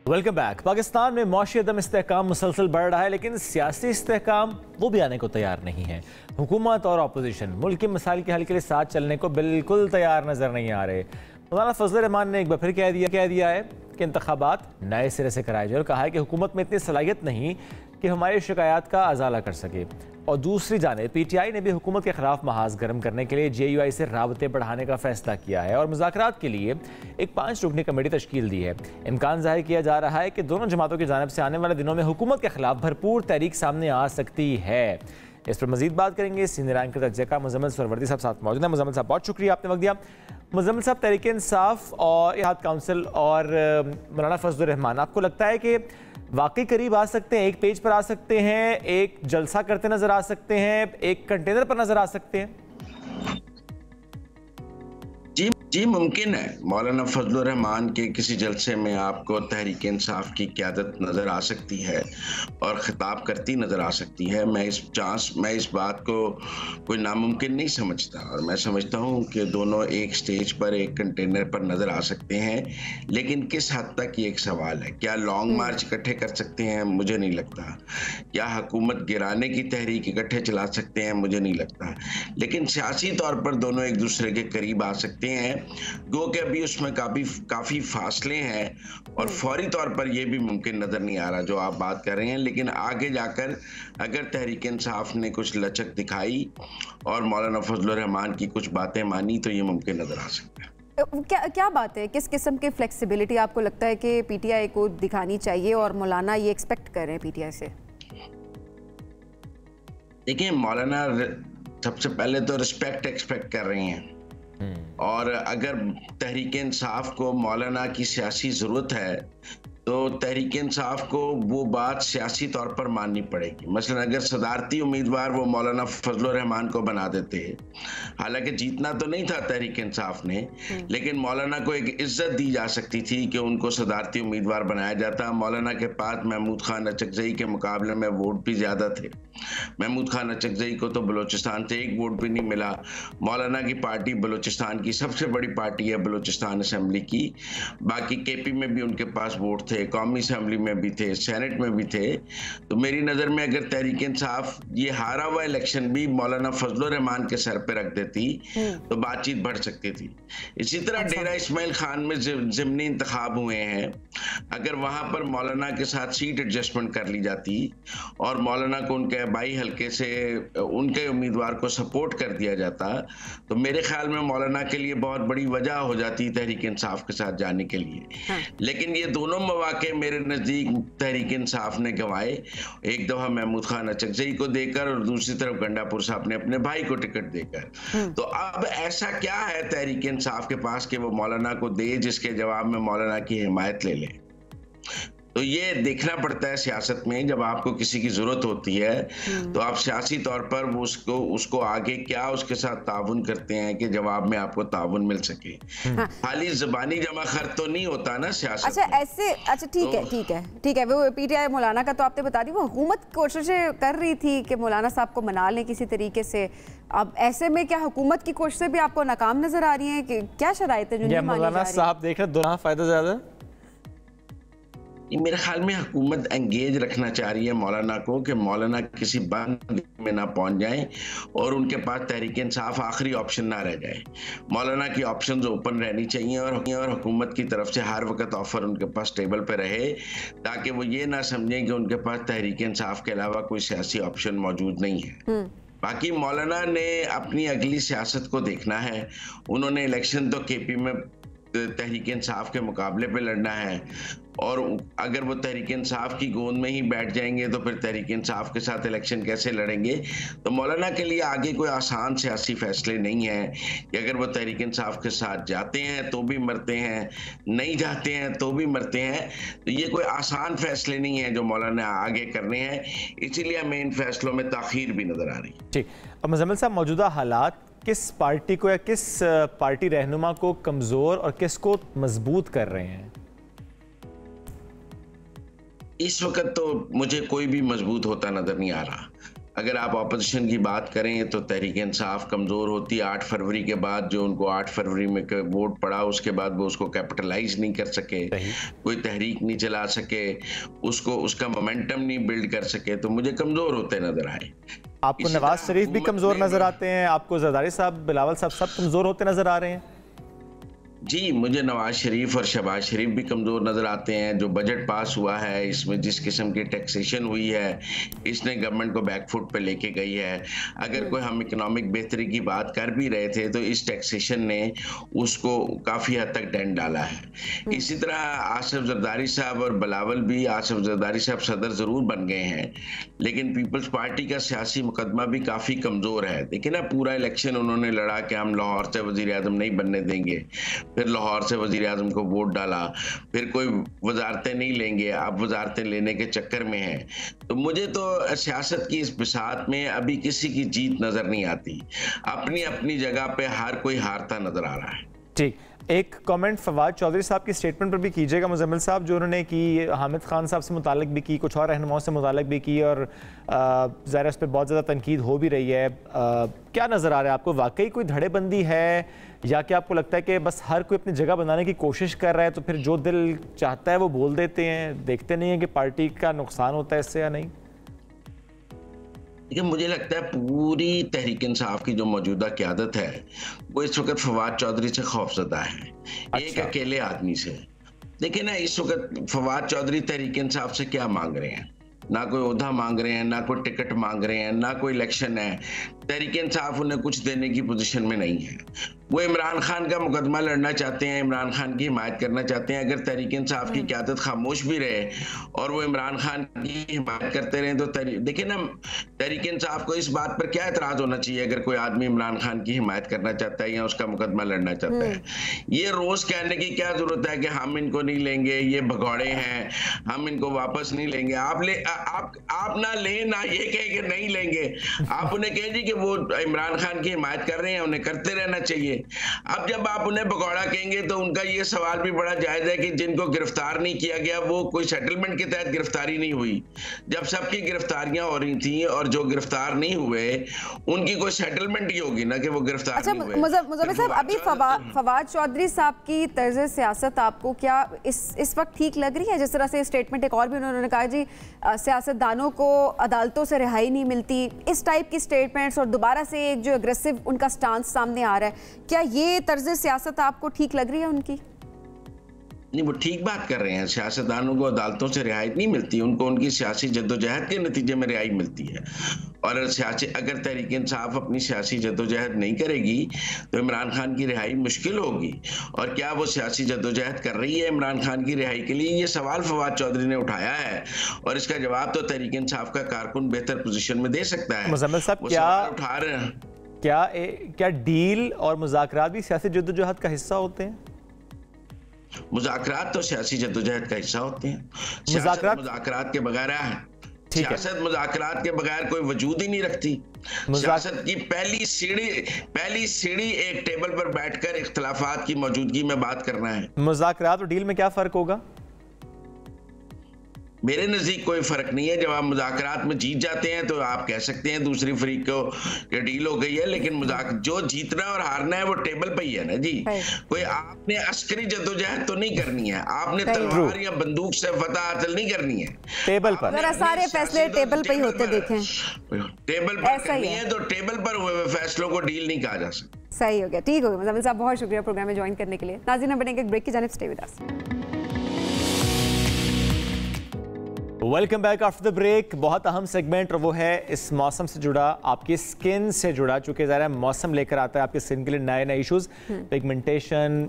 B: Welcome back. Pakistan में मौशी अदम इस्तेहकाम मुसलसल बढ़ रहा है, लेकिन सियासी इस्तेहकाम वो भी आने को तैयार नहीं है। हुकूमत और अपोजिशन मुल्क के मसाइल के हल के लिए साथ चलने को बिल्कुल तैयार नजर नहीं आ रहे। मौलाना फजल रहमान ने एक बार फिर कह दिया है कि इंतखाबात नए सिरे से कराए जाए, और कहा है कि हुकूमत में इतनी सलाहियत नहीं कि हमारी शिकायत का अजाला कर सके। और दूसरी जानिब PTI ने भी हुकूमत के खिलाफ महाज गर्म करने के लिए JUI से राबते बढ़ाने का फैसला किया है और मुज़ाकरात के लिए एक 5 रुकनी कमेटी तश्कील दी है। इम्कान जाहिर किया जा रहा है कि दोनों जमातों की जानिब से आने वाले दिनों में हुकूमत के खिलाफ भरपूर तहरीक सामने आ सकती है। इस पर मजीद बात करेंगे सीनियर एंकर तज्ज़िया मुज़म्मिल सरवर्दी साहब साथ मौजूद हैं। मुज़म्मिल साहब बहुत शुक्रिया, आपने वक्त दिया। मुज़म्मिल साहब, तहरीक इंसाफ और इत्तेहाद काउंसिल और मौलाना फजल रहमान, आपको लगता है कि वाकई करीब आ सकते हैं, एक पेज पर आ सकते हैं, एक जलसा करते नजर आ सकते हैं, एक कंटेनर पर नजर आ सकते हैं?
L: जी मुमकिन है। मौलाना फजल रहमान के किसी जलसे में आपको तहरीक इंसाफ की क़यादत नज़र आ सकती है और ख़िताब करती नज़र आ सकती है। मैं इस बात को कोई नामुमकिन नहीं समझता, और मैं समझता हूँ कि दोनों एक स्टेज पर एक कंटेनर पर नज़र आ सकते हैं, लेकिन किस हद तक ये एक सवाल है। क्या लॉन्ग मार्च इकट्ठे कर सकते हैं? मुझे नहीं लगता। क्या हुकूमत गिराने की तहरीक इकट्ठे चला सकते हैं? मुझे नहीं लगता। लेकिन सियासी तौर पर दोनों एक दूसरे के करीब आ सकते हैं, गो के अभी उसमें काफ़ी फासले हैं, और फौरी तौर पर यह भी मुमकिन नज़र नहीं आ रहा जो आप बात कर रहे हैं। लेकिन आगे जाकर अगर तहरीक इंसाफ ने कुछ लचक दिखाई और मौलाना फजल रहमान की कुछ बातें मानी तो ये मुमकिन नज़र आ सकता है।
A: क्या बात है, किस किस्म की फ्लेक्सिबिलिटी आपको लगता है कि PTI को दिखानी चाहिए और मौलाना ये एक्सपेक्ट कर रहे हैं PTI से?
L: देखिए, मौलाना सबसे पहले तो रिस्पेक्ट एक्सपेक्ट कर रहे हैं, और अगर तहरीक इंसाफ को मौलाना की सियासी ज़रूरत है तो तहरीक इंसाफ को वो बात सियासी तौर पर माननी पड़ेगी। मसलन अगर सदारती उम्मीदवार वो मौलाना फजल रहमान को बना देते, हालांकि जीतना तो नहीं था तहरीक इंसाफ ने, लेकिन मौलाना को एक इज्जत दी जा सकती थी कि उनको सदारती उम्मीदवार बनाया जाता। मौलाना के पास महमूद खान अचकजई के मुकाबले में वोट भी ज़्यादा थे। महमूद खान अचकजई को तो बलूचिस्तान से एक वोट भी नहीं मिला। मौलाना की पार्टी बलूचिस्तान की सबसे बड़ी पार्टी है, बलूचिस्तान असम्बली की। बाकी KP में भी उनके पास वोट थे, कौमी असम्बली में भी थे, सेनेट में भी थे। तो मेरी नज़र में अगर तहरीक इंसाफ ये हारा हुआ इलेक्शन भी मौलाना फजल रहमान के सर पे रख देती तो बातचीत बढ़ सकती थी। इसी तरह डेरा इस्माइल खान में ज़िमनी इंतखाब हुए हैं, अगर वहां पर मौलाना के साथ सीट एडजस्टमेंट कर ली जाती और मौलाना को उनके बाई हल्के से उनके उम्मीदवार को सपोर्ट कर दिया जाता, तो मेरे ख्याल में मौलाना के लिए बहुत बड़ी वजह हो जाती तहरीक इंसाफ के साथ जाने के लिए। लेकिन ये दोनों मौके मेरे नजदीक तहरीक इंसाफ ने गंवाए, एक दफा महमूद खान अचकजई को देकर और दूसरी तरफ गंडापुर साहब ने अपने भाई को टिकट देकर। तो अब ऐसा क्या है तहरीक इंसाफ के पास कि वो मौलाना को दे जिसके जवाब में मौलाना की हिमायत ले ले? तो ये देखना पड़ता है सियासत में, जब आपको किसी की जरूरत होती है तो आप सियासी तौर पर वो उसको आगे क्या उसके साथ ताउन करते हैं कि जवाब में आपको ताउन मिल सके। खाली ज़बानी जमा खर्च तो नहीं होता ना सियासत।
A: अच्छा ऐसे, अच्छा ठीक है वो पीटीआई मौलाना का तो आपने बता दी, वो हुकूमत कोशिशें कर रही थी कि मौलाना साहब को मना लें किसी तरीके से। अब ऐसे में क्या हुकूमत की कोशिशें भी आपको नाकाम नजर आ रही हैं कि क्या शराइत है जो नहीं मानी जा रही?
B: मौलाना साहब देख रहे दोनों फायदा ज्यादा।
L: मेरे ख्याल में हुकूमत एंगेज रखना चाह रही है मौलाना को कि मौलाना किसी बंद में ना पहुंच जाए और उनके पास तहरीक इंसाफ आखिरी ऑप्शन ना रह जाए। मौलाना की ऑप्शंस ओपन रहनी चाहिए और हुकूमत की तरफ से हर वक्त ऑफर उनके पास टेबल पे रहे, ताकि वो ये ना समझें कि उनके पास तहरीक इंसाफ के अलावा कोई सियासी ऑप्शन मौजूद नहीं है। बाकी मौलाना ने अपनी अगली सियासत को देखना है। उन्होंने इलेक्शन तो केपी में तहरीक इंसाफ के मुकाबले पे लड़ना है, और अगर वो तहरीक इंसाफ की गोंद में ही बैठ जाएंगे तो फिर तहरीक इंसाफ के साथ इलेक्शन कैसे लड़ेंगे? तो मौलाना के लिए आगे कोई आसान सियासी फैसले नहीं है कि अगर वो तहरीक इंसाफ के साथ जाते हैं तो भी मरते हैं, नहीं जाते हैं तो भी मरते हैं। तो ये कोई आसान फैसले नहीं है जो मौलाना आगे करने हैं, इसीलिए हमें इन फैसलों में ताखीर भी नजर आ रही है।
B: ठीक, अब मुजम्मिल साहब, मौजूदा हालात किस पार्टी को या किस पार्टी रहनुमा को कमजोर और किसको मजबूत कर रहे हैं?
L: इस वक्त तो मुझे कोई भी मजबूत होता नजर नहीं आ रहा। अगर आप ऑपोजिशन की बात करें तो तहरीक इंसाफ कमज़ोर होती है। 8 फरवरी के बाद जो उनको 8 फरवरी में वोट पड़ा, उसके बाद वो उसको कैपिटलाइज नहीं कर सके, कोई तहरीक नहीं चला सके, उसका मोमेंटम नहीं बिल्ड कर सके, तो मुझे कमज़ोर होते नजर आए।
B: आपको नवाज शरीफ भी कमज़ोर नजर आते हैं, आपको जरदारी साहब, बिलावल साहब सब कमज़ोर होते नजर आ रहे हैं?
L: जी, मुझे नवाज शरीफ और शहबाज शरीफ भी कमज़ोर नज़र आते हैं। जो बजट पास हुआ है, इसमें जिस किस्म की टैक्सेशन हुई है, इसने गवर्नमेंट को बैकफुट पे लेके गई है। अगर कोई हम इकोनॉमिक बेहतरी की बात कर भी रहे थे तो इस टैक्सेशन ने उसको काफ़ी हद तक डेंट डाला है। इसी तरह आसिफ जरदारी साहब और बिलावल भी, आसिफ जरदारी साहब सदर ज़रूर बन गए हैं, लेकिन पीपल्स पार्टी का सियासी मुकदमा भी काफ़ी कमज़ोर है। देखिए ना, पूरा इलेक्शन उन्होंने लड़ा कि हम लाहौर से वज़ीर आज़म नहीं बनने देंगे, फिर लाहौर से वजीर आजम को वोट डाला, फिर कोई वजारतें नहीं लेंगे, अब वजारतें लेने के चक्कर में हैं। तो मुझे तो सियासत की इस बिसात में अभी किसी की जीत नजर नहीं आती। अपनी अपनी जगह पे हर कोई हारता नजर आ रहा है।
B: ठीक, एक कमेंट फवाद चौधरी साहब की स्टेटमेंट पर भी कीजिएगा मुजम्मिल साहब, जो उन्होंने की हामिद खान साहब से मुतालिक भी की, कुछ और रहनुमाओं से मुतालिक भी की, और ज़ाहिर उस पर बहुत ज़्यादा तनकीद हो भी रही है। क्या नज़र आ रहा है आपको, वाकई कोई धड़ेबंदी है, या क्या आपको लगता है कि बस हर कोई अपनी जगह बनाने की कोशिश कर रहा है, तो फिर जो दिल चाहता है वो बोल देते हैं, देखते नहीं है कि पार्टी का नुकसान होता है इससे या नहीं?
L: देखिए, मुझे लगता है पूरी तहरीक इंसाफ की जो मौजूदा क़यादत है वो इस वक्त फवाद चौधरी से खौफजदा है। एक अकेले आदमी से। देखिए ना, इस वक्त फवाद चौधरी तहरीक इंसाफ से क्या मांग रहे हैं? ना कोई ओहदा मांग रहे हैं, ना कोई टिकट मांग रहे हैं, ना कोई इलेक्शन है। तहरीक इंसाफ उन्हें कुछ देने की पोजीशन में नहीं है। वो इमरान खान का मुकदमा लड़ना चाहते हैं, इमरान खान की हिमायत करना चाहते हैं। अगर तहरीक इंसाफ की क़यादत खामोश भी रहे और वो इमरान खान की हिमायत करते रहे तो देखिए ना, तहरीक इंसाफ को इस बात पर क्या एतराज़ होना चाहिए अगर कोई आदमी इमरान खान की हिमायत करना चाहता है या उसका मुकदमा लड़ना चाहता है। ये रोज़ कहने की क्या जरूरत है कि हम इनको नहीं लेंगे, ये भगौड़े हैं, हम इनको वापस नहीं लेंगे। आप ना लें, ना ये कहे कि नहीं लेंगे। आप उन्हें कहें जी कि वो इमरान खान की हिमायत कर रहे हैं, उन्हें करते रहना चाहिए। अब जब आप उन्हें भगौड़ा कहेंगे तो उनका ये सवाल भी बड़ा जायज है कि जिनको गिरफ्तार नहीं किया गया वो कोई सेटलमेंट के तहत गिरफ्तारी नहीं हुई। जब सबकी गिरफ्तारियां हो रही थी और जो गिरफ्तार नहीं हुए उनकी कोई सेटलमेंट ही होगी ना कि वो गिरफ्तार नहीं हुए।
A: मुजम्मिल साहब, अभी फवाद चौधरी साहब की तर्ज सियासत आपको क्या इस वक्त ठीक लग रही है? जिस तरह से स्टेटमेंट एक और भी उन्होंने कहा जी सियासतदानों को अदालतों से रिहाई नहीं मिलती, इस टाइप की स्टेटमेंट्स और दोबारा से एक जो एग्रेसिव उनका स्टांस सामने आ रहा है, क्या ये तर्ज सियासत आपको ठीक लग रही है उनकी?
L: नहीं, वो ठीक बात कर रहे हैं। सियासतदानों को अदालतों से रिहाई नहीं मिलती, उनको उनकी सियासी जद्दोजहद के नतीजे में रिहाई मिलती है। और अगर तहरीक इंसाफ अपनी सियासी जद्दोजहद नहीं करेगी तो इमरान खान की रिहाई मुश्किल होगी। और क्या वो सियासी जद्दोजहद कर रही है इमरान खान की रिहाई के लिए? ये सवाल फवाद चौधरी ने उठाया है और इसका जवाब तो तहरीक इंसाफ का कारकुन बेहतर पोजीशन में दे सकता है।
B: मुज़म्मिल साहब, क्या
L: उठा रहे हैं,
B: क्या डील और मुज़ाकरात भी सियासी जद्दोजहद का हिस्सा होते हैं?
L: मुज़ाकरात तो सियासी जद्दोजहद का हिस्सा होते हैं। मुज़ाकरात के बगैर सियासत मुज़ाकरात के बगैर कोई वजूद ही नहीं रखती। सियासत की पहली सीढ़ी एक टेबल पर बैठकर इख्तिलाफात की मौजूदगी में बात करना है।
B: मुज़ाकरात और डील में क्या फ़र्क होगा?
L: मेरे नज़दीक कोई फ़र्क नहीं है। जब आप मुज़ाकरात में जीत जाते हैं तो आप कह सकते हैं दूसरी फरीक को ये डील हो गई है, लेकिन जो जीतना और हारना है वो टेबल पे ही है ना जी। कोई आपने अस्करी जद्दोजहद तो नहीं करनी है, आपने तलवार या बंदूक से फतह हासिल नहीं करनी है।
B: टेबल पर
A: जरा सारे फैसले टेबल पे ही होते देखें।
L: टेबल पर करनी है तो टेबल पर हुए फैसलों को डील नहीं कहा जा सकता।
A: सही हो गया, ठीक हो गया। मुज़म्मिल साहब, बहुत शुक्रिया प्रोग्राम में ज्वाइन करने के लिए। नाज़रीन, बनेंगे एक ब्रेक की जानिब, stay with us.
B: Welcome back after the break. बहुत अहम सेगमेंट और वो है इस मौसम से जुड़ा, आपकी स्किन से जुड़ा, चूंकि ज़रा मौसम लेकर आता है आपकी स्किन के लिए नए नए issues, pigmentation,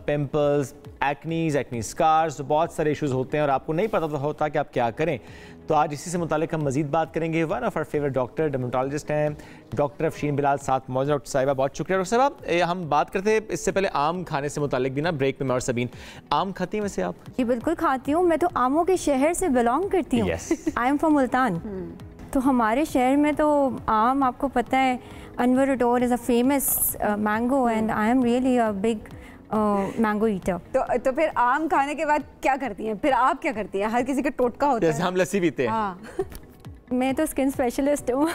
B: pimples, acne scars, बहुत सारे इश्यूज होते हैं और आपको नहीं पता होता कि आप क्या करें। तो आज इसी से मुतालिक हम मजीद बात करेंगे। One of our favourite doctor, dermatologist हैं डॉक्टर अफशीन बिलाल, साथ मौजूद डॉक्टर साहिबा। बहुत शुक्रिया डॉक्टर साहिबा। हम बात करते हैं इससे पहले आम खाने से मुतालिक भी ना, ब्रेक में मैं और सबीन। आम खाती हैं वैसे आप?
M: जी बिल्कुल खाती हूँ, मैं तो आमों के शहर से बिलोंग करती हूँ। I am from Multan. तो हमारे शहर में तो आम, आपको पता है, Anwar road is a famous mango and I am really a big mango eater.
A: तो फिर आम खाने के बाद क्या करती हैं? फिर आप क्या करती हैं? हर किसी का टोटका होता है।
B: जैसे हम लस्सी पीते हैं।
A: हाँ।
M: मैं तो स्किन स्पेशलिस्ट हूँ।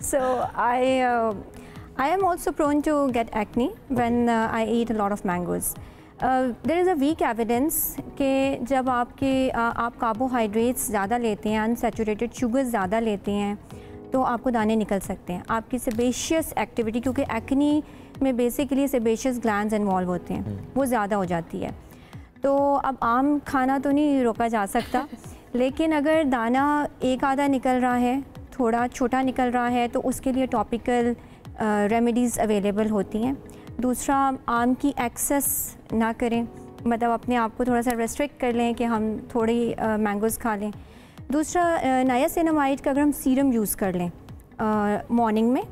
M: So I am also prone to get acne when I eat a lot of mangoes. There is a weak evidence कि जब आप कार्बोहाइड्रेट्स ज़्यादा लेते हैं, अनसैचुरेटेड शुगर ज़्यादा लेते हैं, तो आपको दाने निकल सकते हैं। आपकी सेबेशियस एक्टिविटी, क्योंकि एक्नी में बेसिकली सेबेशियस ग्लैंड्स इन्वॉल्व होते हैं, वो ज़्यादा हो जाती है। तो अब आम खाना तो नहीं रोका जा सकता, लेकिन अगर दाना एक आधा निकल रहा है, थोड़ा छोटा निकल रहा है, तो उसके लिए टॉपिकल रेमेडीज़ अवेलेबल होती हैं। दूसरा, आम की एक्सेस ना करें, मतलब अपने आप को थोड़ा सा रेस्ट्रिक्ट कर लें कि हम थोड़ी मैंगोज़ खा लें। दूसरा, नायासिनामाइड का अगर हम सीरम यूज़ कर लें मॉर्निंग में,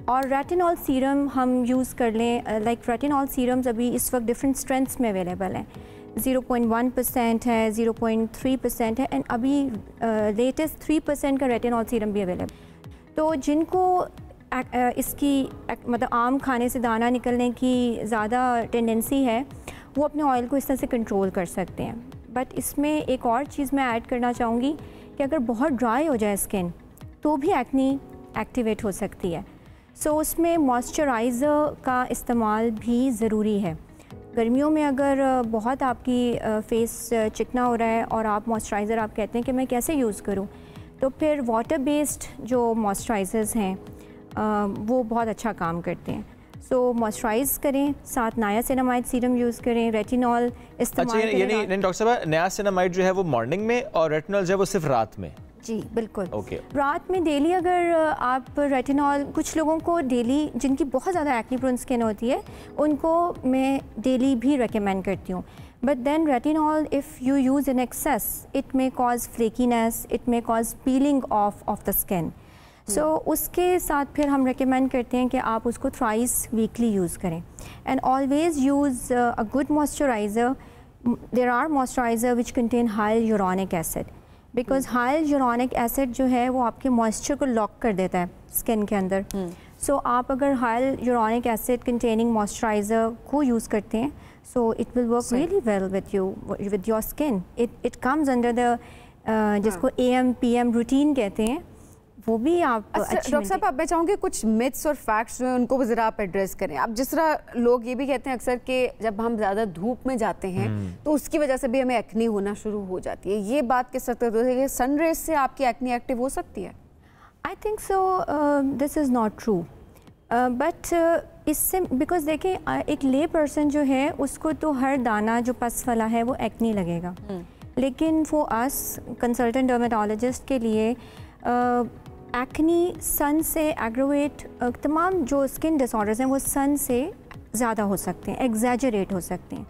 M: और रेटिनॉल सीरम हम यूज़ कर लें। लाइक रेटिनॉल सीरम्स अभी इस वक्त डिफरेंट स्ट्रेंथ्स में अवेलेबल हैं। 0.1% है, 0.3% है, एंड अभी लेटेस्ट 3% का रेटिनॉल सीरम भी अवेलेबल। तो जिनको इसकी मतलब आम खाने से दाना निकलने की ज़्यादा टेंडेंसी है, वो अपने ऑयल को इस तरह से कंट्रोल कर सकते हैं। बट इसमें एक और चीज़ मैं ऐड करना चाहूँगी कि अगर बहुत ड्राई हो जाए स्किन, तो भी एक्नी एक्टिवेट हो सकती है। सो उसमें मॉइस्चराइज़र का इस्तेमाल भी ज़रूरी है। गर्मियों में अगर बहुत आपकी फेस चिकना हो रहा है और आप मॉइस्चराइज़र आप कहते हैं कि मैं कैसे यूज़ करूं, तो फिर वाटर बेस्ड जो मॉइस्चराइज़र्स हैं वो बहुत अच्छा काम करते हैं। सो मॉइस्चराइज़ करें, साथ नायासिनामाइड सीरम यूज़ करें, रेटिनॉल इस्तेमाल करें।
B: यानी डॉक्टर साहब, नायासिनामाइड जो है वो मॉर्निंग में और रेटिनॉल जो है वो सिर्फ रात में?
M: जी बिल्कुल।
B: Okay.
M: रात में डेली अगर आप रेटिनॉल, कुछ लोगों को डेली, जिनकी बहुत ज़्यादा एक्नी प्रोन स्किन होती है, उनको मैं डेली भी रेकमेंड करती हूँ। But then retinol if you use in excess, it may cause flakiness, it may cause peeling of the skin. So उसके साथ फिर हम रेकमेंड करते हैं कि आप उसको थ्राइस वीकली यूज़ करें। And always use a good moisturiser. There are moisturisers which contain high hyaluronic acid, because high hyaluronic acid जो है वो आपके मॉइस्चर को लॉक कर देता है स्किन के अंदर। सो आप अगर high hyaluronic acid containing moisturiser को यूज़ करते हैं, so it will work really well with your skin. It comes under the जिसको AM PM रूटीन कहते हैं, वो भी आप
A: डॉक्टर साहब, अब मैं चाहूँगी कुछ मिथ्स और फैक्ट्स जो हैं उनको भी ज़रा आप एड्रेस करें। अब जिस तरह लोग ये भी कहते हैं अक्सर कि जब हम ज़्यादा धूप में जाते हैं तो उसकी वजह से भी हमें एक्नी होना शुरू हो जाती है, ये बात किस तरह है कि सन रेज से आपकी एक्नी एक्टिव हो सकती है?
M: I think so, this is not true. But इससे बिकॉज देखें एक ले पर्सन जो है उसको तो हर दाना जो पस वाला है वो एक्नी लगेगा, लेकिन फॉर अस कंसल्टेंट डर्मेटोलॉजिस्ट के लिए एक्नी सन से एग्रोवेट तमाम जो स्किन डिसऑर्डर्स हैं वो सन से ज़्यादा हो सकते हैं, एग्जैजरेट हो सकते हैं,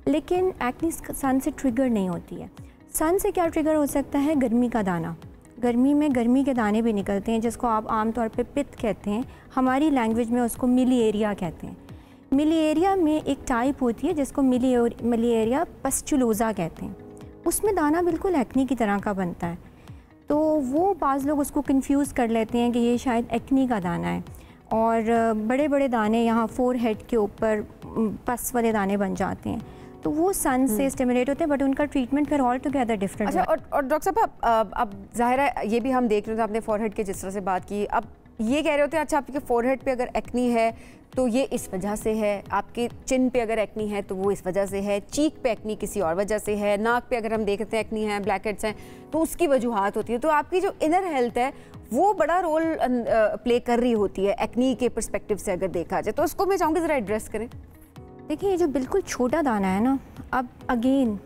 M: लेकिन एक्नी सन से ट्रिगर नहीं होती है। सन से क्या ट्रिगर हो सकता है? गर्मी का दाना, गर्मी में गर्मी के दाने भी निकलते हैं जिसको आप आमतौर पे पित्त कहते हैं, हमारी लैंग्वेज में उसको मिलिएरिया कहते हैं। मिलिएरिया में एक टाइप होती है जिसको मिलिएरिया पस्चुलोजा कहते हैं, उसमें दाना बिल्कुल एक्नी की तरह का बनता है। तो वो बाज़ लोग उसको कंफ्यूज कर लेते हैं कि ये शायद एक्नी का दाना है, और बड़े बड़े दाने यहाँ फोरहेड के ऊपर पस वाले दाने बन जाते हैं, तो वो सन से स्टिमुलेट होते हैं, बट उनका ट्रीटमेंट फिर ऑल टुगेदर डिफरेंट है।
A: अच्छा, और डॉक्टर साहब अब ज़ाहिर है ये भी हम देख रहे थे, आपने फॉरहेड के जिस तरह से बात की, अब ये कह रहे होते हैं अच्छा आपके फॉरहेड पे अगर एक्नी है तो ये इस वजह से है, आपके चिन पे अगर एक्नी है तो वो इस वजह से है, चीक पे एक्नी किसी और वजह से है, नाक पे अगर हम देखते हैं एक्नी है, ब्लैक हेड्स हैं तो उसकी वजूहात होती है। तो आपकी जो इनर हेल्थ है वो बड़ा रोल प्ले कर रही होती है एक्नी के पर्सपेक्टिव से अगर देखा जाए, तो उसको मैं चाहूँगी ज़रा एड्रेस करें।
M: देखिए ये जो बिल्कुल छोटा दाना है ना, अब अगेन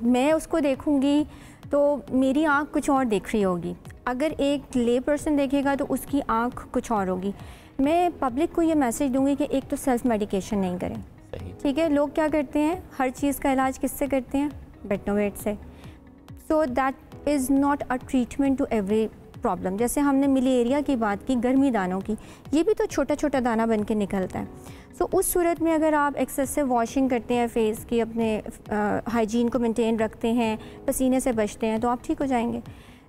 M: मैं उसको देखूंगी तो मेरी आँख कुछ और देख रही होगी, अगर एक ले पर्सन देखेगा तो उसकी आँख कुछ और होगी। मैं पब्लिक को ये मैसेज दूंगी कि एक तो सेल्फ मेडिकेशन नहीं करें, ठीक है? लोग क्या करते हैं, हर चीज़ का इलाज किससे करते हैं? बेटनोवेट से। So that is not a treatment to every problem. जैसे हमने मिलेरिया की बात की, गर्मी दानों की, ये भी तो छोटा छोटा दाना बन के निकलता है। सो उस सूरत में अगर आप एक्सेसिव वॉशिंग करते हैं फेस की, अपने हाइजीन को मेंटेन रखते हैं, पसीने से बचते हैं, तो आप ठीक हो जाएंगे।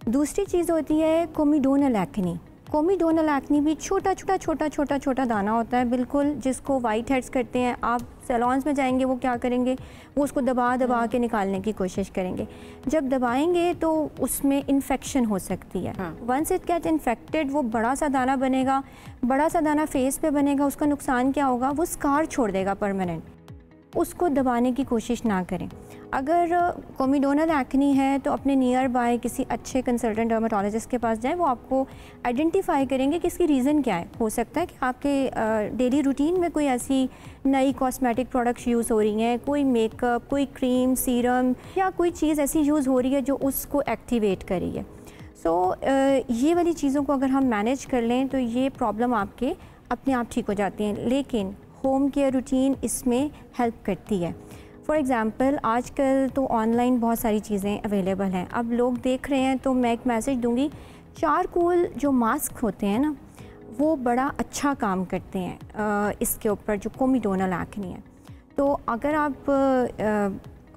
M: दूसरी चीज़ होती है कोमिडोनल एक्नी। कोमिडोनल एक्नी भी छोटा छोटा दाना होता है बिल्कुल, जिसको वाइट हेड्स करते हैं। आप सैलॉन्स में जाएंगे, वो क्या करेंगे, वो उसको दबा के निकालने की कोशिश करेंगे। जब दबाएंगे तो उसमें इन्फेक्शन हो सकती है। वंस इट गेट इन्फेक्टेड वो बड़ा सा दाना बनेगा, बड़ा सा दाना फेस पे बनेगा। उसका नुकसान क्या होगा, वो स्कार छोड़ देगा परमानेंट। उसको दबाने की कोशिश ना करें। अगर कोमिडोनल एक्नी है तो अपने नियर बाय किसी अच्छे कंसल्टेंट डर्मेटोलॉजिस्ट के पास जाएं, वो आपको आइडेंटिफाई करेंगे कि इसकी रीज़न क्या है। हो सकता है कि आपके डेली रूटीन में कोई ऐसी नई कॉस्मेटिक प्रोडक्ट्स यूज़ हो रही हैं, कोई मेकअप, कोई क्रीम, सीरम या कोई चीज़ ऐसी यूज़ हो रही है जो उसको एक्टिवेट कर रही है। सो ये वाली चीज़ों को अगर हम मैनेज कर लें तो ये प्रॉब्लम आपके अपने आप ठीक हो जाती हैं। लेकिन होम केयर रूटीन इसमें हेल्प करती है। फॉर एग्ज़ाम्पल आजकल तो ऑनलाइन बहुत सारी चीज़ें अवेलेबल हैं, अब लोग देख रहे हैं, तो मैं एक मैसेज दूंगी, चारकोल जो मास्क होते हैं ना, वो बड़ा अच्छा काम करते हैं इसके ऊपर जो कोमिडोनल एक्नी है। तो अगर आप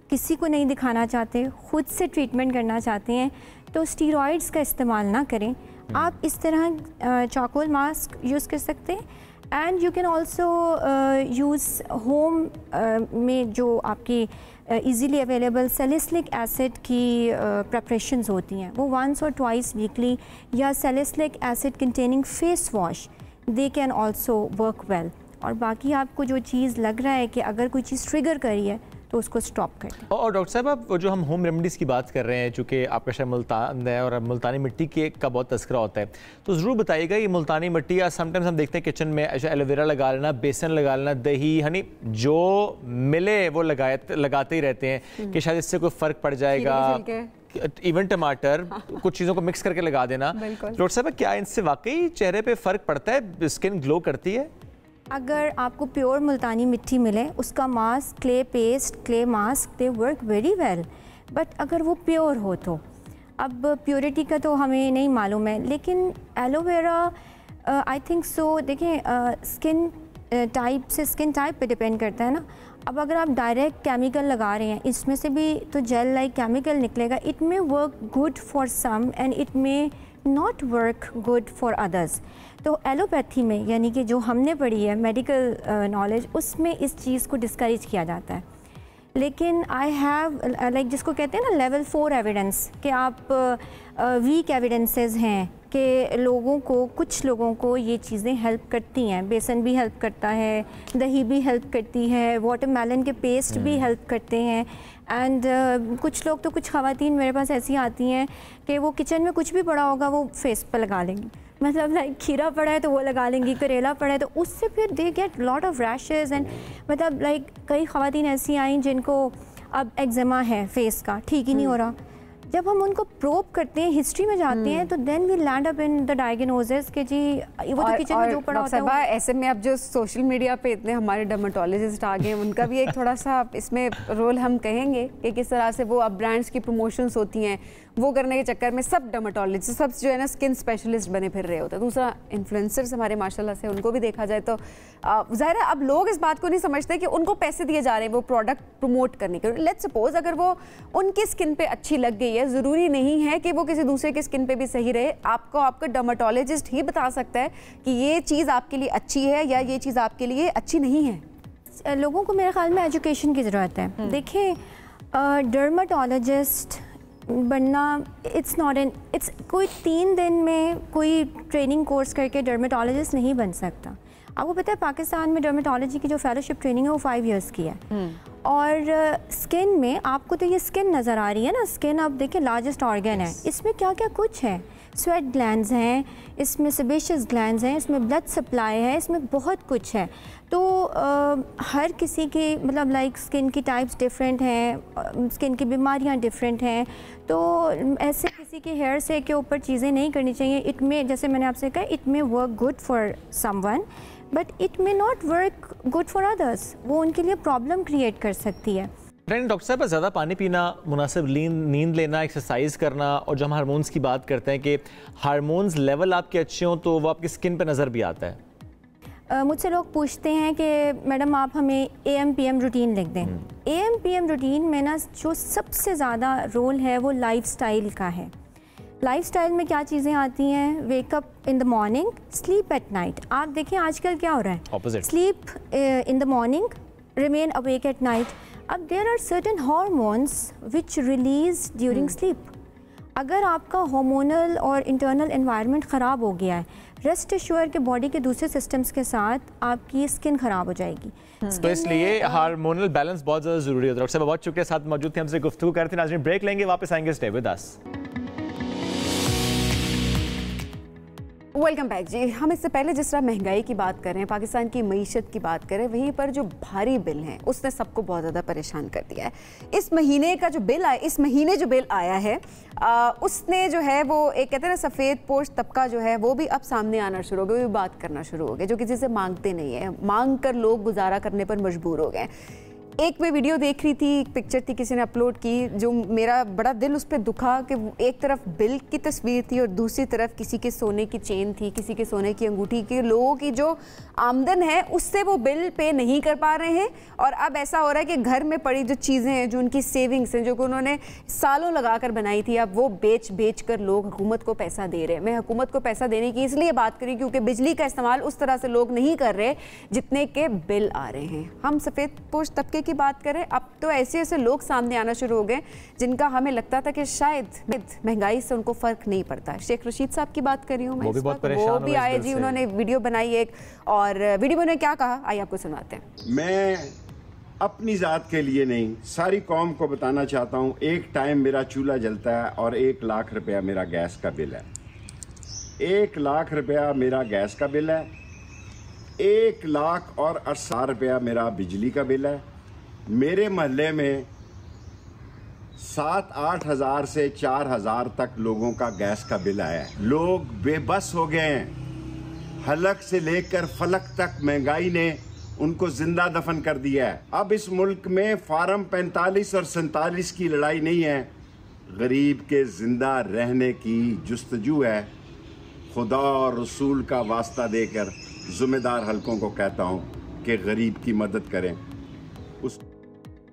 M: किसी को नहीं दिखाना चाहते, खुद से ट्रीटमेंट करना चाहते हैं, तो स्टीरॉइड्स का इस्तेमाल ना करें। आप इस तरह चारकोल मास्क यूज़ कर सकते हैं। And you can also use home में जो आपकी इजीली अवेलेबल सैलिसिलिक एसिड की प्रेपरेशंस होती हैं, वो वंस और ट्वाइस वीकली, या salicylic acid containing face wash, they can also work well. और बाकी आपको जो चीज़ लग रहा है कि अगर कोई चीज़ ट्रिगर करी है तो उसको स्टॉप कर दें।
B: और डॉक्टर साहब, आप जो हम होम रेमेडीज़ की बात कर रहे हैं, चूँकि आपका शायद मुल्तान है और मुल्तानी मिट्टी के का बहुत तस्करा होता है, तो ज़रूर बताइएगा ये मुल्तानी मिट्टी, या समटाइम्स हम देखते हैं किचन में एलोवेरा लगा लेना, बेसन लगा लेना, दही, हनी, जो मिले वो लगाते ही रहते हैं कि शायद इससे कोई फ़र्क पड़ जाएगा। इवन टमाटर, कुछ चीज़ों को मिक्स करके लगा देना। डॉक्टर साहब, क्या इनसे वाकई चेहरे पे फ़र्क पड़ता है, स्किन ग्लो करती है?
M: अगर आपको प्योर मुल्तानी मिट्टी मिले, उसका mask, clay paste, clay mask, they work very well. But अगर वो प्योर हो तो, अब प्योरिटी का तो हमें नहीं मालूम है, लेकिन एलोवेरा आई थिंक सो, देखें स्किन टाइप से स्किन टाइप पे डिपेंड करता है ना। अब अगर आप डायरेक्ट केमिकल लगा रहे हैं, इसमें से भी तो जेल लाइक केमिकल निकलेगा। It may work good for some and it may not work good for others. तो एलोपैथी में, यानी कि जो हमने पढ़ी है मेडिकल नॉलेज, उसमें इस चीज़ को डिस्करेज किया जाता है। लेकिन आई हैव लाइक जिसको कहते हैं ना लेवल 4 एविडेंस, कि आप वीक एविडेंसेस हैं कि लोगों को, कुछ लोगों को ये चीज़ें हेल्प करती हैं। बेसन भी हेल्प करता है, दही भी हेल्प करती है, वाटरमेलन के पेस्ट भी हेल्प करते हैं। एंड कुछ लोग तो, कुछ ख़वातीन मेरे पास ऐसी आती हैं कि वो किचन में कुछ भी पड़ा होगा वो फेस पर लगा लेंगी। मतलब लाइक खीरा पड़ा है तो वो लगा लेंगी, करेला पड़ा है तो उससे फिर they get lot of rashes and मतलब लाइक कई ख़वातीन ऐसी आई जिनको अब एक्जिमा है फेस का, ठीक ही नहीं हो रहा। जब हम उनको प्रोब करते हैं, हिस्ट्री में जाते हैं, तो then we land up in the diagnosis कि जी वो तो किचन में जो पड़ा होता है।
A: ऐसे में अब जो सोशल मीडिया पे इतने हमारे डर्मेटोलॉजिस्ट आ गए, उनका भी एक थोड़ा सा इसमें रोल हम कहेंगे कि किस तरह से वो अब ब्रांड्स की प्रमोशंस होती हैं, वो करने के चक्कर में सब डर्मेटोलॉजिस्ट, सब जो है ना स्किन स्पेशलिस्ट बने फिर रहे होते हैं। दूसरा इन्फ्लुएंसर्स हमारे माशाल्लाह से, उनको भी देखा जाए तो ज़ाहिर है अब लोग इस बात को नहीं समझते कि उनको पैसे दिए जा रहे हैं वो प्रोडक्ट प्रमोट करने के। लेट्स सपोज अगर वो उनकी स्किन पे अच्छी लग गई है, ज़रूरी नहीं है कि वो किसी दूसरे की स्किन पे भी सही रहे। आपका डर्मेटोलॉजिस्ट ही बता सकता है कि ये चीज़ आपके लिए अच्छी है या ये चीज़ आपके लिए अच्छी नहीं है।
M: लोगों को मेरे ख्याल में एजुकेशन की ज़रूरत है। देखिए डर्मेटोलॉजिस्ट बनना इट्स कोई 3 दिन में कोई ट्रेनिंग कोर्स करके डर्मेटोलॉजिस्ट नहीं बन सकता। आपको पता है पाकिस्तान में डर्मेटोलॉजी की जो फेलोशिप ट्रेनिंग है वो 5 इयर्स की है। और स्किन में आपको तो ये स्किन नज़र आ रही है ना, स्किन आप देखिए लार्जेस्ट ऑर्गन है, इसमें क्या क्या कुछ है, स्वेट ग्लैंड्स हैं, इसमें सेबेशियस ग्लैंड्स हैं, इसमें ब्लड सप्लाई है, इसमें बहुत कुछ है। तो हर किसी की मतलब लाइक स्किन की टाइप्स डिफरेंट हैं, स्किन की बीमारियां डिफरेंट हैं, तो ऐसे किसी के हेयर से के ऊपर चीज़ें नहीं करनी चाहिए। इट में, जैसे मैंने आपसे कहा, it may work good for someone but it may not work good for others. वो उनके लिए प्रॉब्लम क्रिएट कर सकती है।
B: डॉक्टर साहब, ज़्यादा पानी पीना, मुनासिब नींद लेना, एक्सरसाइज करना, और जब हम हार्मोन्स की बात करते हैं कि हार्मोन्स लेवल आपके अच्छे हों तो वो आपकी स्किन पे नज़र भी आता है।
M: मुझसे लोग पूछते हैं कि मैडम आप हमें AM/PM रूटीन लिख दें। AM/PM रूटीन में ना जो सबसे ज़्यादा रोल है वो लाइफस्टाइल का है। लाइफस्टाइल में क्या चीज़ें आती हैं? Wake up in the morning, sleep at night. आप देखें आजकल क्या हो रहा है,
B: opposite.
M: Sleep in the morning, remain awake at night. अब there are certain hormones which release during sleep. अगर आपका हार्मोनल और इंटरनल एनवायरनमेंट ख़राब हो गया है, रेस्ट एश्योर के बॉडी के दूसरे सिस्टम्स के साथ आपकी स्किन ख़राब हो जाएगी।
B: तो इसलिए हार्मोनल बैलेंस बहुत ज़्यादा ज़रूरी है। डॉक्टर साहब बहुत शुक्रिया, साथ मौजूद थे, हमसे गुफ्तगू करते हैं। नाज़रीन ब्रेक लेंगे, वापस आएंगे, stay with us.
A: Welcome back जी। हम इससे पहले जिस तरह महंगाई की बात कर रहे हैं, पाकिस्तान की मईशत की बात करें, वहीं पर जो भारी बिल है उसने सबको बहुत ज़्यादा परेशान कर दिया है। इस महीने का जो बिल आया, इस महीने जो बिल आया है उसने जो है वो एक कहते हैं ना सफ़ेद पोश तबका जो है वो भी अब सामने आना शुरू हो गया, वो भी बात करना शुरू हो गया, जो किसी से मांगते नहीं है, मांग कर लोग गुजारा करने पर मजबूर हो गए। एक मैं वीडियो देख रही थी, एक पिक्चर थी किसी ने अपलोड की, जो मेरा बड़ा दिल उस पर दुखा कि एक तरफ बिल की तस्वीर थी और दूसरी तरफ किसी के सोने की चेन थी, किसी के सोने की अंगूठी की। लोगों की जो आमदन है उससे वो बिल पे नहीं कर पा रहे हैं, और अब ऐसा हो रहा है कि घर में पड़ी जो चीज़ें हैं, जो उनकी सेविंग्स हैं, जो कि उन्होंने सालों लगा कर बनाई थी, अब वो बेच कर लोग हुकूमत को पैसा दे रहे हैं। मैं हुकूमत को पैसा देने की इसलिए बात करी क्योंकि बिजली का इस्तेमाल उस तरह से लोग नहीं कर रहे जितने के बिल आ रहे हैं। हम सफ़ेद पोश तबके की बात करें, अब तो ऐसे ऐसे लोग सामने आना शुरू हो गए जिनका हमें लगता था कि शायद महंगाई से उनको फर्क नहीं पड़ता। शेख रशीद साहब की बात कर रही हूँ मैं, वो भी आए जी, उन्होंने वीडियो बनाई एक, और वीडियो में उन्होंने क्या कहा आइए आपको सुनाते हैं।
N: मैं अपनी ज़ात के लिए नहीं, सारी कौम को बताना चाहता हूँ, एक टाइम मेरा चूल्हा जलता है और 1 लाख रुपया मेरा गैस का बिल है। 1 लाख रुपया मेरा गैस का बिल है, 1 लाख और 80 रुपया मेरा बिजली का बिल है। मेरे मोहल्ले में 7-8 हज़ार से 4 हज़ार तक लोगों का गैस का बिल आया है। लोग बेबस हो गए हैं। हलक से लेकर फलक तक महंगाई ने उनको जिंदा दफन कर दिया है। अब इस मुल्क में फार्म 45 और 47 की लड़ाई नहीं है, गरीब के जिंदा रहने की जुस्तजू है। खुदा और रसूल का वास्ता देकर जिम्मेदार हलकों को कहता हूँ कि गरीब की मदद करें।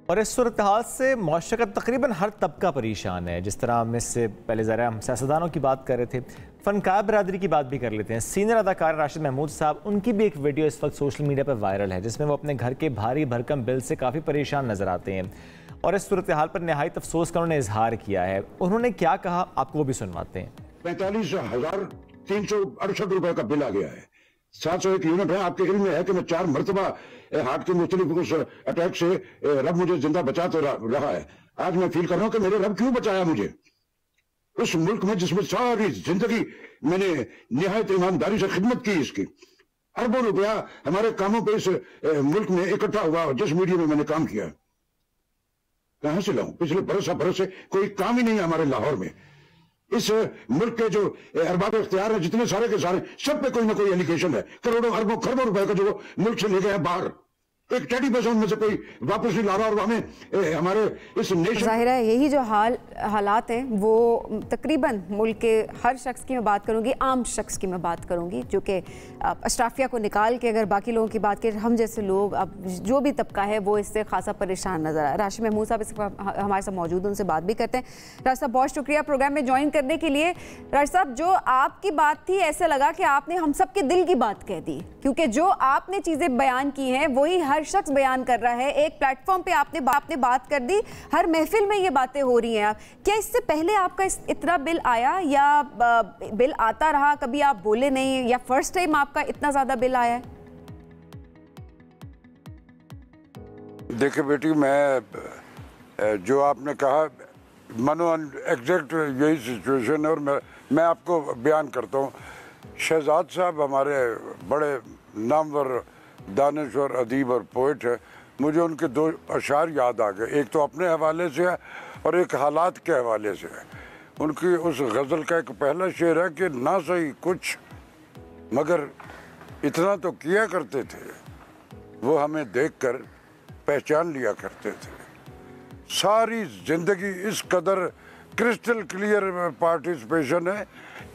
B: और इस सूरत हाल से मुआशरे का तकरीबन हर तबका परेशान है। जिस तरह हम इससे पहले ज़रा हम सियासतदानों की बात कर रहे थे, फनकार बरादरी की बात भी कर लेते हैं। सीनियर अदाकार राशिद महमूद साहब, उनकी भी एक वीडियो इस वक्त सोशल मीडिया पर वायरल है जिसमें वो अपने घर के भारी भरकम बिल से काफ़ी परेशान नजर आते हैं, और इस सूरत हाल पर नहायत अफसोस का उन्होंने इजहार किया है। उन्होंने क्या कहा आपको वो भी सुनवाते हैं।
O: 45,368 रुपए का बिल आ गया है। 701 यूनिट है। आपके इल्म में है कि मैं 4 मरतबा हार्ट के मुख्तलिफ अटैक से रब मुझे जिंदा बचा तो रहा है। आज मैं फील कर रहा हूं कि मेरे रब क्यों बचाया मुझे। उस मुल्क में जिसमें सारी जिंदगी मैंने निहायत ईमानदारी से खिदमत की, इसकी अरबों रुपया हमारे कामों पे इस मुल्क में इकट्ठा हुआ, जिस मीडिया में मैंने काम किया, कहां से लाऊं? पिछले बरस से कोई काम ही नहीं है हमारे लाहौर में। इस मुल्क के जो अरबाब इख्तियार है जितने सारे के सारे, सब पे कोई ना कोई एलिगेशन है, करोड़ों अरबों खरबों रुपए का जो मुल्क से ले गए हैं बाहर, एक टेडी पैसा उनमें से कोई वापस नहीं ला रहा। और हमें हमारे इस नेशन,
A: जाहिर है यही जो हालात हैं वो तकरीबन मुल्क के हर शख्स की मैं बात करूंगी, आम शख्स की मैं बात करूंगी, जो कि अशराफिया को निकाल के अगर बाकी लोगों की बात करें, हम जैसे लोग, अब जो भी तबका है वो इससे खासा परेशान नजर आया। राशिद महमूद साहब इस हमारे साथ मौजूद, उनसे बात भी करते हैं। राशिद साहब बहुत शुक्रिया प्रोग्राम में ज्वाइन करने के लिए। राशिद साहब, जो आपकी बात थी ऐसा लगा कि आपने हम सब के दिल की बात कह दी, क्योंकि जो आपने चीज़ें बयान की हैं वही हर शख्स बयान कर रहा है। एक प्लेटफॉर्म पे आपने बात कर दी, हर महफिल में ये बातें हो रही हैं। क्या इससे पहले आपका इतना बिल आया या बिल आता रहा, कभी आप बोले नहीं, या फर्स्ट टाइम आपका इतना ज्यादा बिल आया है?
O: देखिए बेटी, मैं जो आपने कहा मानो एग्जैक्ट यही सिचुएशन है, और मैं आपको बयान करता हूँ। शहजाद साहब हमारे बड़े नामवर दानिश्वर अदीब और पोइट है। मुझे उनके दो अशार याद आ गए, एक तो अपने हवाले से है और एक हालात के हवाले से है। उनकी उस गज़ल का एक पहला शेर है कि ना सही कुछ मगर इतना तो किया करते थे, वो हमें देखकर पहचान लिया करते थे। सारी ज़िंदगी इस कदर क्रिस्टल क्लियर पार्टिसिपेशन है,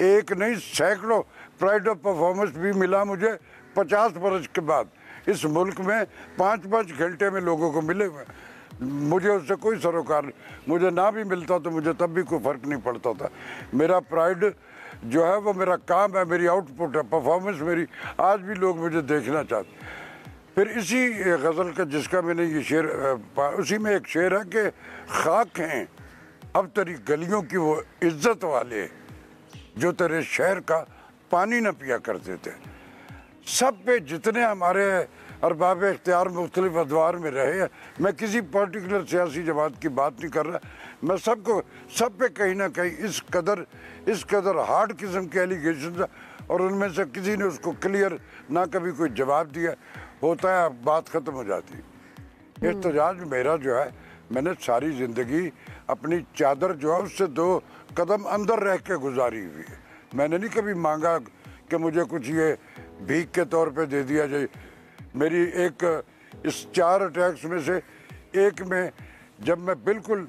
O: एक नहीं सैकड़ों प्राइड ऑफ परफॉर्मेंस भी मिला मुझे 50 बरस के बाद। इस मुल्क में 5-5 घंटे में लोगों को मिले हुए, मुझे उससे कोई सरोकार नहीं। मुझे ना भी मिलता तो मुझे तब भी कोई फ़र्क नहीं पड़ता था। मेरा प्राइड जो है वो मेरा काम है, मेरी आउटपुट है, परफॉर्मेंस मेरी। आज भी लोग मुझे देखना चाहते। फिर इसी गज़ल का जिसका मैंने ये शेर, उसी में एक शेर है कि खाक हैं अब तेरी गलियों की वो इज्जत वाले जो तेरे शहर का पानी न पिया करते थे। सब पे जितने हमारे अरबाब इख्तियार मुख्तलिफ अदवार में रहे हैं, मैं किसी पर्टिकुलर सियासी जमात की बात नहीं कर रहा, मैं सब पे कहीं ना कहीं इस कदर हार्ड किस्म के एलिगेशन है, और उनमें से किसी ने उसको क्लियर ना कभी कोई जवाब दिया, होता है बात ख़त्म हो जाती है। एहतजाज मेरा जो है, मैंने सारी ज़िंदगी अपनी चादर जो है उससे 2 कदम अंदर रह के गुजारी हुई है। मैंने नहीं कभी मांगा कि मुझे कुछ ये भीख के तौर पे दे दिया जाए। मेरी एक इस 4 अटैक्स में से एक में जब मैं बिल्कुल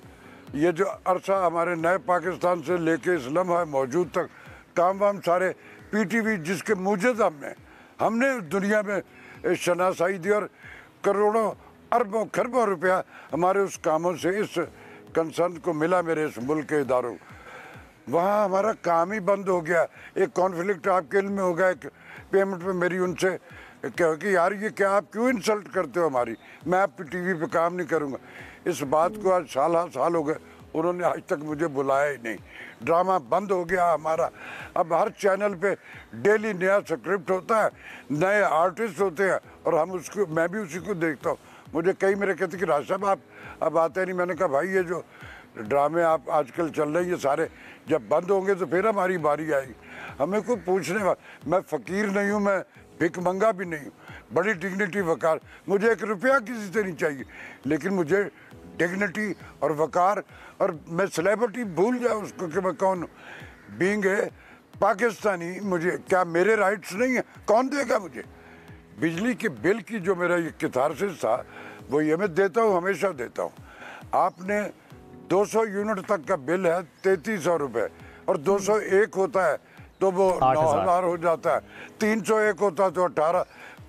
O: ये जो अरसा हमारे नए पाकिस्तान से लेके इस लम्हा मौजूद तक काम वाम सारे पीटीवी जिसके मूजद हमने दुनिया में शनासाई दी, और करोड़ों अरबों खरबों रुपया हमारे उस कामों से इस कंसर्न को मिला, मेरे इस मुल्क के इदारों। वहाँ हमारा काम ही बंद हो गया। एक कॉन्फ्लिक्ट आपके इल्म में हो गया एक पेमेंट पे मेरी उनसे कि यार ये क्या, आप क्यों इंसल्ट करते हो हमारी, मैं आप टीवी पे काम नहीं करूँगा। इस बात को आज साल हो गए, उन्होंने आज तक मुझे बुलाया ही नहीं। ड्रामा बंद हो गया हमारा। अब हर चैनल पे डेली नया स्क्रिप्ट होता है, नए आर्टिस्ट होते हैं, और मैं भी उसी को देखता हूँ। मुझे कई मेरे कहते कि राज साहब आप अब आते नहीं। मैंने कहा भाई ये जो ड्रामे आप आजकल चल रहे हैं ये सारे जब बंद होंगे तो फिर हमारी बारी आएगी। हमें कोई पूछने वाला, मैं फ़कीर नहीं हूँ, मैं भिखमंगा भी नहीं हूँ, बड़ी डिग्निटी वकार, मुझे 1 रुपया किसी से नहीं चाहिए, लेकिन मुझे डिग्निटी और वकार, और मैं सेलिब्रिटी भूल जाए उसको कि मैं कौन हूँ। बीइंग ए पाकिस्तानी, मुझे क्या मेरे राइट्स नहीं है? कौन देगा मुझे? बिजली के बिल की जो मेरा ये कैथारसिस था वो ये मैं देता हूँ, हमेशा देता हूँ। आपने 200 यूनिट तक का बिल है 3300 रुपये, और 201 होता है तो वो 9000 हो जाता है, 301 होता है तो 18,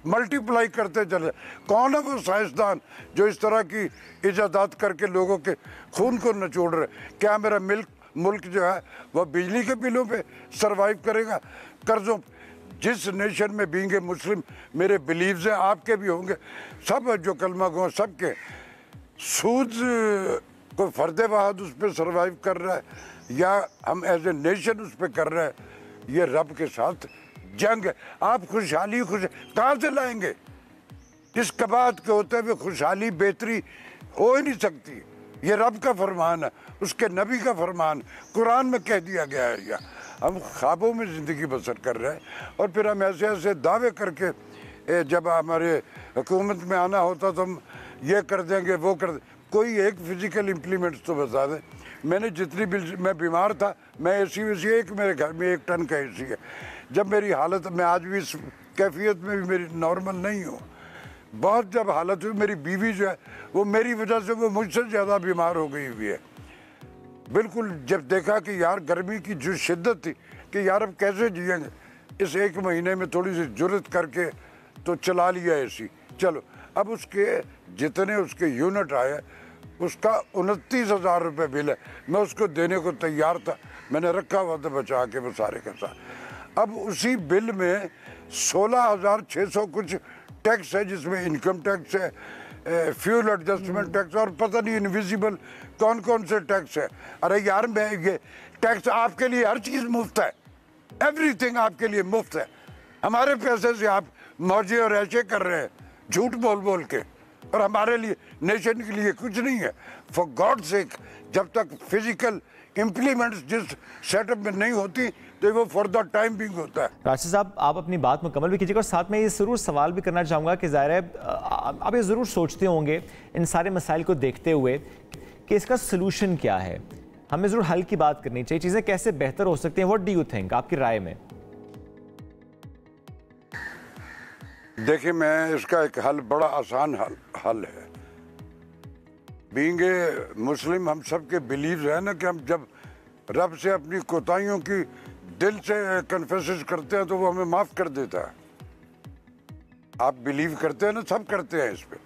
O: मल्टीप्लाई करते चले। कौन है वो साइंसदान जो इस तरह की इजादात करके लोगों के खून को नचोड़ रहे? क्या मेरा मुल्क जो है वह बिजली के बिलों पे सरवाइव करेगा? कर्जों, जिस नेशन में बीइंग ए मुस्लिम मेरे बिलीव्स हैं, आपके भी होंगे, सब जो कलमा गो सबके, सूद कोई फर्द वाहद उस पर सर्वाइव कर रहा है या हम एज ए नेशन उस पर कर रहे हैं, ये रब के साथ जंग है। आप खुशहाली कहाँ से लाएंगे? इस कबात के होते हुए खुशहाली बेहतरी हो ही नहीं सकती। ये रब का फरमान है, उसके नबी का फरमान, कुरान में कह दिया गया है। या हम ख्वाबों में ज़िंदगी बसर कर रहे हैं और फिर हम ऐसे ऐसे दावे करके जब हमारे हुकूमत में आना होता तो हम ये कर देंगे वो कर कोई एक फिजिकल इम्प्लीमेंट्स तो बता दें। मैंने जितनी भी, मैं बीमार था, मैं एसी वेसी एक मेरे घर में 1 टन का एसी है। जब मेरी हालत, मैं आज भी इस कैफियत में भी मेरी नॉर्मल नहीं हूँ। बहुत जब हालत हुई, मेरी बीवी जो है वो मेरी वजह से वो मुझसे ज़्यादा बीमार हो गई हुई है। बिल्कुल जब देखा कि यार गर्मी की जो शिद्दत थी कि यार अब कैसे जिएंगे, इस 1 महीने में थोड़ी सी जुर्रत करके तो चला लिया एसी। चलो अब उसके जितने उसके यूनिट आए उसका 29,000 रुपये बिल है। मैं उसको देने को तैयार था, मैंने रखा हुआ था बचा के वो सारे का सारा। अब उसी बिल में 16,600 कुछ टैक्स है, जिसमें इनकम टैक्स है, फ्यूल एडजस्टमेंट टैक्स और पता नहीं इनविजिबल कौन कौन से टैक्स है। अरे यार मैं ये टैक्स आपके लिए हर चीज़ मुफ्त है, एवरीथिंग आपके लिए मुफ्त है। हमारे पैसे से आप मौजे और ऐसे कर रहे हैं झूठ बोल बोल के, और हमारे लिए नेशन के लिए कुछ नहीं है। फॉर गॉड सेक, जब तक फिजिकल इम्प्लीमेंट्स जिस सेटअप में नहीं होती तो वो फॉर द टाइम बिंग होता है।
B: राशिद साहब, आप अपनी बात मुकम्मल भी कीजिएगा और साथ में ये ज़रूर सवाल भी करना चाहूँगा कि ज़ाहिर है आप ये ज़रूर सोचते होंगे इन सारे मसाइल को देखते हुए कि इसका सलूशन क्या है। हमें ज़रूर हल की बात करनी चाहिए, चीज़ें कैसे बेहतर हो सकती हैं। व्हाट डू यू थिंक, आपकी राय में?
O: देखिए, मैं इसका एक हल, बड़ा आसान हल है। बीइंग ए मुस्लिम, हम सब के बिलीव है ना कि हम जब रब से अपनी कोताहियों की दिल से कन्फेस करते हैं तो वो हमें माफ़ कर देता है। आप बिलीव करते हैं ना, सब करते हैं इस पे।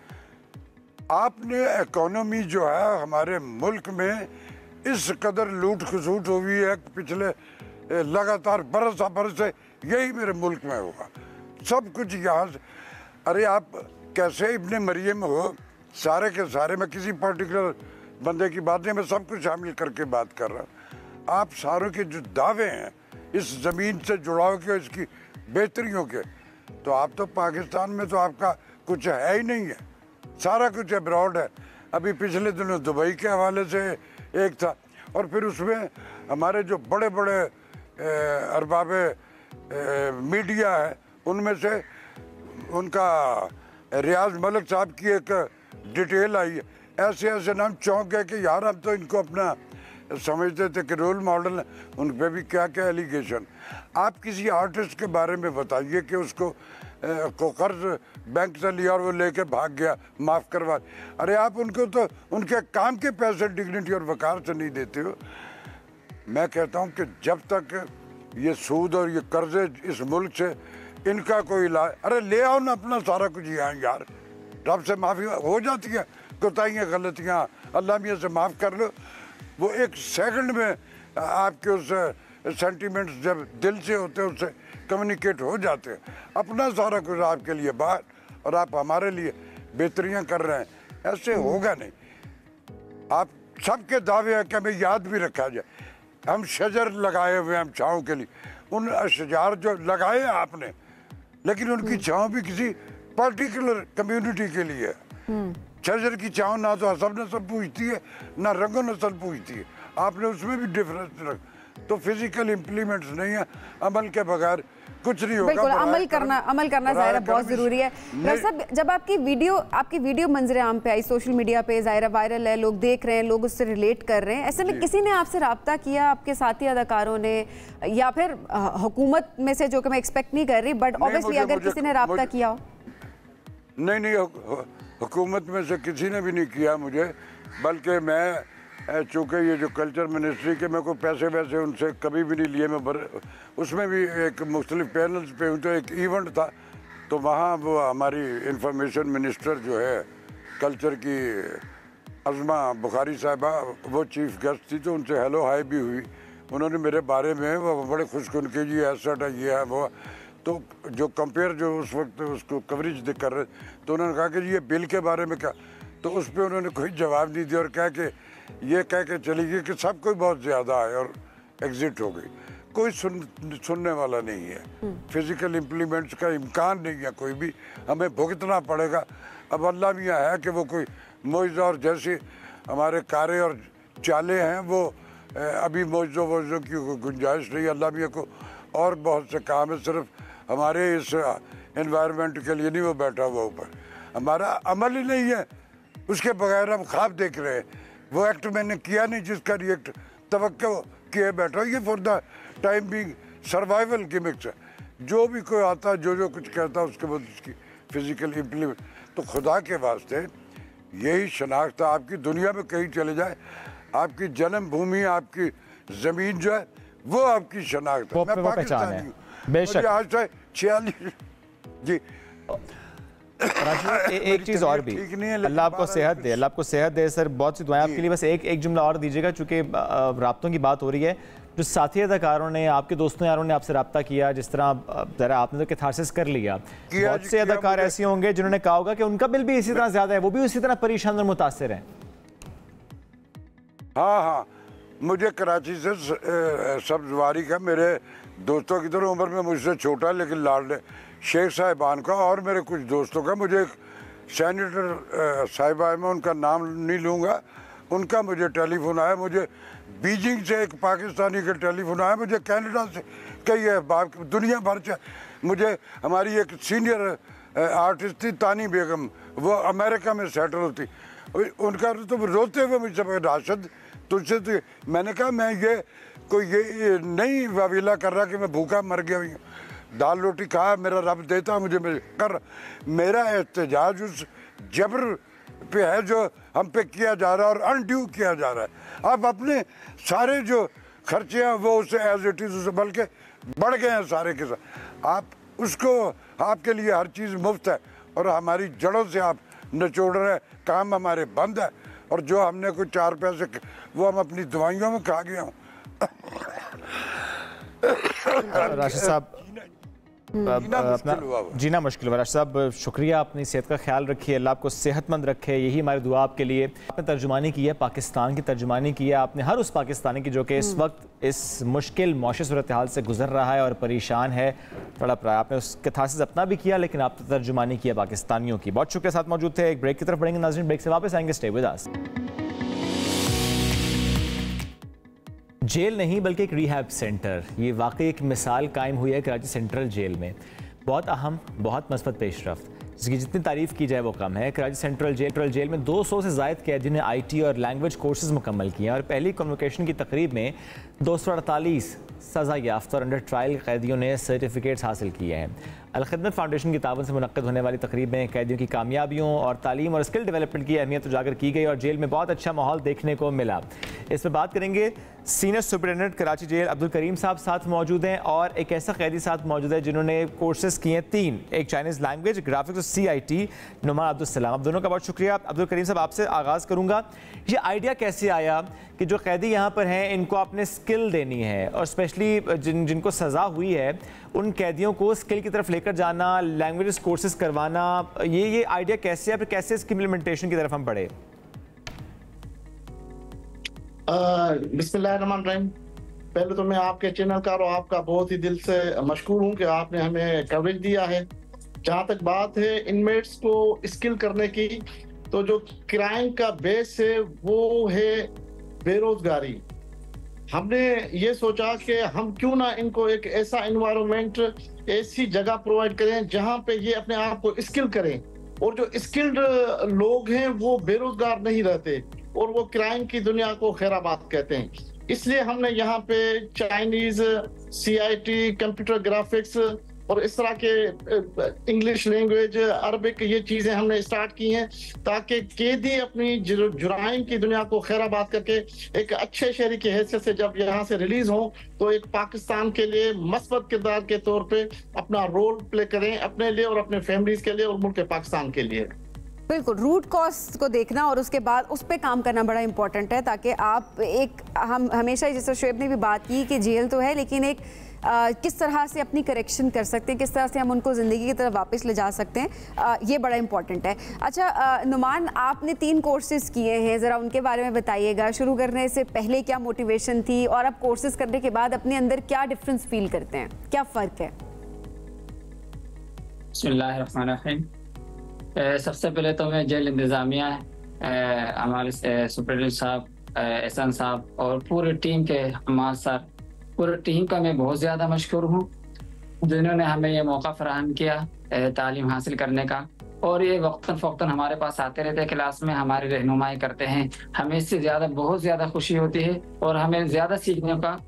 O: आपने इकोनॉमी जो है हमारे मुल्क में इस कदर लूट खसूट हुई है पिछले लगातार बरस से, यही मेरे मुल्क में होगा सब कुछ यहाँ से। अरे आप कैसे इब्ने मरियम हो, सारे के सारे, मैं किसी पर्टिकुलर बंदे की बात नहीं, मैं सब कुछ शामिल करके बात कर रहा हूँ। आप सारों के जो दावे हैं इस ज़मीन से जुड़ाव के, इसकी बेहतरियों के, तो आप तो पाकिस्तान में तो आपका कुछ है ही नहीं है, सारा कुछ अब्रॉड है। अभी पिछले दिनों दुबई के हवाले से एक था, और फिर उसमें हमारे जो बड़े बड़े अरबाब मीडिया है उनमें से उनका रियाज मलिक साहब की एक डिटेल आई है। ऐसे ऐसे नाम चौंक गए कि यार अब तो इनको अपना समझते थे कि रोल मॉडल है, उन पर भी क्या क्या एलिगेशन। आप किसी आर्टिस्ट के बारे में बताइए कि उसको को कर्ज बैंक से लिया और वो लेके भाग गया, माफ़ करवा। अरे आप उनको तो उनके काम के पैसे डिग्निटी और वकार से नहीं देते हो। मैं कहता हूँ कि जब तक ये सूद और ये कर्जे इस मुल्क से इनका कोई इलाज, अरे ले आओ ना अपना सारा कुछ यहाँ यार, रब से माफ़ी हो जाती है, कोताहियाँ गलतियाँ अल्लाह मियाँ से माफ़ कर लो। वो एक सेकंड में आपके उस सेंटिमेंट्स जब दिल से होते हैं उससे कम्युनिकेट हो जाते हैं। अपना सारा कुछ आपके लिए बाहर और आप हमारे लिए बेहतरियाँ कर रहे हैं, ऐसे होगा नहीं। आप सबके दावे हैं कि हमें याद भी रखा जाए। हम शजर लगाए हुए हैं हम छाँव के लिए, उन अशजार जो लगाए हैं आपने, लेकिन उनकी छाँव भी किसी पर्टिकुलर कम्युनिटी के लिए है। शजर की छाँव ना तो हसब नस्ल पूछती है ना रंगो नस्ल पूछती है, आपने उसमें भी डिफरेंस रख। तो फिजिकल इम्प्लीमेंट्स नहीं है, अमल के बगैर कुछ नहीं होगा।
A: बिल्कुल, अमल करना ज़ाहिर बहुत ज़रूरी है। सब जब आपकी वीडियो मंजरे आम पे आई, सोशल मीडिया पे ज़ाहिर वायरल है, लोग देख रहे हैं, लोग उससे रिलेट कर रहे हैं, ऐसे में किसी ने आपसे रब्ता किया, आपके साथी अदाकारों ने या फिर हुकूमत में से, जो कि मैं एक्सपेक्ट नहीं कर रही, बट ऑब्वियसली अगर किसी ने रब्ता किया हो?
O: नहीं, हुकूमत में से किसी ने भी नहीं किया मुझे, बल्कि मैं चूँकि ये जो कल्चर मिनिस्ट्री के मेरे को पैसे वैसे उनसे कभी भी नहीं लिए। मैं उसमें भी एक मुख्तलिफ पैनल्स पे हूँ, तो एक इवेंट था तो वहाँ वो हमारी इंफॉर्मेशन मिनिस्टर जो है कल्चर की अज़मा बुखारी साहिबा, वो चीफ गेस्ट थी, तो उनसे हेलो हाय भी हुई। उन्होंने मेरे बारे में वो बड़े खुशकुन के जी ऐसा ये है वो, तो जो कंपेयर जो उस वक्त उसको कवरेज कर रहे, तो उन्होंने कहा कि ये बिल के बारे में क्या, तो उस पर उन्होंने कोई जवाब नहीं दिया और कह के चली गई कि सब कोई बहुत ज़्यादा है और एग्जिट हो गई। कोई सुनने वाला नहीं है। फिजिकल इम्प्लीमेंट्स का इम्कान नहीं है कोई भी, हमें भुगतना पड़ेगा। अब अल्लाह मियाँ है कि वो कोई मोइज़ा और जैसी हमारे कारे और चाले हैं वो अभी मौजों वोजों की गुंजाइश नहीं। अल्लाह मियाँ को और बहुत से काम है, सिर्फ हमारे इस एनवायरनमेंट के लिए नहीं वो बैठा हुआ ऊपर, हमारा अमल ही नहीं है, उसके बगैर हम ख्वाब देख रहे हैं। वो एक्ट मैंने किया नहीं जिसका रिएक्ट तवक्को किए बैठा, ये for the time being survival gimmicks है। जो भी कोई आता जो कुछ कहता उसके बाद उसकी फिजिकल इम्प्लीमेंट, तो खुदा के वास्ते यही शनाख्त है। आपकी दुनिया में कहीं चले जाए, आपकी जन्मभूमि, आपकी ज़मीन जो है वो आपकी शनाख्त है। मैं पाकिस्तानी हूँ,
B: बेशक।
O: आज से 46 जी।
B: एक चीज़ और भी, अल्लाह आपको सेहत दे, अल्लाह आपको सेहत दे सर, बहुत सी दुआएं आपके लिए। बस एक जुमला और दीजिएगा, चूँकि राब्तों की बात हो रही है। जो साथी अदाकारों ने, आपके दोस्तों यारों ने आपसे रब्ता किया, जिस तरह ज़रा आपने तो कैथारसिस कर लिया, बहुत से अदाकार ऐसे होंगे जिन्होंने कहा होगा कि उनका बिल भी इसी तरह ज़्यादा है, वो भी उसी तरह परेशान और मुतासिर हैं।
O: हाँ, मुझे कराची से सब्जवारी का, मेरे दोस्तों की तरह उम्र में मुझसे छोटा लेकिन लाडले शेख साहिबान का और मेरे कुछ दोस्तों का, मुझे एक सेनेटर साहिबा है, मैं उनका नाम नहीं लूँगा, उनका मुझे टेलीफोन आया, मुझे बीजिंग से एक पाकिस्तानी का टेलीफोन आया, मुझे कनाडा से कई अहबाब, दुनिया भर से। मुझे हमारी एक सीनियर आर्टिस्ट थी तानी बेगम, वो अमेरिका में सेटल होती, उनका तो रोते हुए मुझसे राशिद तुझसे तो, मैंने कहा मैं ये कोई ये नहीं वाविला कर रहा कि मैं भूखा मर गया हुई हूँ, दाल रोटी खा मेरा रब देता मुझे कर। मेरा एहतजाज उस जबर पे है जो हम पे किया जा रहा है और अनड्यू किया जा रहा है। आप अपने सारे जो खर्चे हैं वो उससे एज इट इज़ उससे बल्कि बढ़ गए हैं सारे के साथ। आप उसको, आपके लिए हर चीज़ मुफ्त है और हमारी जड़ों से आप निचोड़ रहे हैं, काम हमारे बंद है और जो हमने कुछ 4 पैसे वो हम अपनी दवाइयों में खा गया हूँ।
B: राशिद साहब अपना जीना मुश्किल हुआ। राशिद साहब शुक्रिया, अपनी सेहत का ख्याल रखिए, अल्लाह आपको सेहतमंद रखे, यही हमारी दुआ आपके लिए। आपने तर्जुमानी की है, पाकिस्तान की तर्जुमानी की है आपने, हर उस पाकिस्तानी की जो कि इस वक्त इस मुश्किल मौशी सूरत हाल से गुजर रहा है और परेशान है, तड़प रहा है। आपने उस कैथारसिस अपना भी किया लेकिन आपने तर्जुमानी किया पाकिस्तानियों की। बहुत शुक्रिया, साथ मौजूद थे। एक ब्रेक की तरफ बढ़ेंगे नाज़रीन, ब्रेक से वापस आएंगे, स्टे विद अस। जेल नहीं बल्कि एक रिहैब सेंटर, ये वाकई एक मिसाल कायम हुई है कराची सेंट्रल जेल में। बहुत अहम, बहुत मस्बत पेशरफ्त, जिसकी जितनी तारीफ़ की जाए वो कम है। कराची सेंट्रल जेल में 200 से ज़ायद कैदी ने IT और लैंग्वेज कोर्सेज मुकम्मल किए हैं और पहली कन्वोकेशन की तकरीब में 248 सज़ा याफ्ता और अंडर ट्रायल कैदियों ने सर्टिफिकेट्स हासिल किए हैं। अल-खिदमत फाउंडेशन की तावन से मुनक्कद होने वाली तकरीब में कैदियों की कामयाबियों और तालीम और स्किल डेवलपमेंट की अहमियत उजागर की गई और जेल में बहुत अच्छा माहौल देखने को मिला। इस पर बात करेंगे, senior superintendent Karachi jail Abdul Karim साहब साथ मौजूद हैं और एक ऐसा कैदी साथ मौजूद है जिन्होंने कोर्सेज किए हैं 3, एक चाइनीज़ लैंग्वेज, ग्राफिक्स और CIT, नुमान अब्दुल सलाम। अब दोनों का बहुत शुक्रिया। अब्दुल करीम साहब आपसे आगाज़ करूँगा, ये आइडिया कैसे आया कि जो कैदी यहाँ पर हैं इनको आपने स्किल देनी है और स्पेशली जिनको सज़ा हुई है उन कैदियों को स्किल की तरफ लेकर जाना, लैंग्वेज कोर्सेज करवाना, ये आइडिया कैसे है, फिर कैसे इसकी इम्प्लीमेंटेशन की तरफ हम बढ़े?
P: बिस्मिल्लाहिर्रहमानिर्रहीम। पहले तो मैं आपके चैनल का और आपका बहुत ही दिल से मशकूर हूँ कि आपने हमें कवरेज दिया है। जहाँ तक बात है इनमेट्स को स्किल करने की, तो जो क्राइम का बेस है वो है बेरोजगारी। हमने ये सोचा कि हम क्यों ना इनको एक ऐसा एनवायरनमेंट, ऐसी जगह प्रोवाइड करें जहाँ पे ये अपने आप को स्किल करें और जो स्किल्ड लोग हैं वो बेरोजगार नहीं रहते और वो क्राइम की दुनिया को खैराबाद कहते हैं। इसलिए हमने यहाँ पे चाइनीज, CIT, कंप्यूटर ग्राफिक्स और इस तरह के इंग्लिश लैंग्वेज, अरबिक, ये चीजें हमने स्टार्ट की हैं ताकि कैदी अपनी जुराइम की दुनिया को खैराबाद करके एक अच्छे शहरी की हैसियत से जब यहाँ से रिलीज हों तो एक पाकिस्तान के लिए मस्बत किरदार के तौर पे अपना रोल प्ले करें, अपने लिए और अपने फैमिलीज के लिए और मुल्क पाकिस्तान के लिए।
A: बिल्कुल, रूट कॉज को देखना और उसके बाद उस पर काम करना बड़ा इंपॉर्टेंट है ताकि आप एक, हम हमेशा जैसे शुएब ने भी बात की कि जेल तो है लेकिन एक किस तरह से अपनी करेक्शन कर सकते हैं, किस तरह से हम उनको ज़िंदगी की तरफ वापस ले जा सकते हैं, ये बड़ा इंपॉर्टेंट है। अच्छा नुमान, आपने 3 कोर्सेज किए हैं, ज़रा उनके बारे में बताइएगा। शुरू करने से पहले क्या मोटिवेशन थी और अब कोर्सेज करने के बाद अपने अंदर क्या डिफरेंस फील करते हैं, क्या फ़र्क है?
Q: बिस्मिल्लाहिर्रहमानिर्रहीम। सबसे पहले तो मैं जेल इंतज़ामिया हमारे सुप्रिटेंडेंट साहब, एहसान साहब और पूरे टीम के हमाद सर, पूरे टीम का मैं बहुत ज़्यादा मशकूर हूँ जिन्होंने हमें ये मौका फराहम किया तालीम हासिल करने का। और ये वक्तन फ़ौक्तन हमारे पास आते रहते हैं, क्लास में हमारी रहनुमाई करते हैं। हमें इससे ज़्यादा बहुत ज़्यादा खुशी होती है और हमें ज़्यादा सीखने का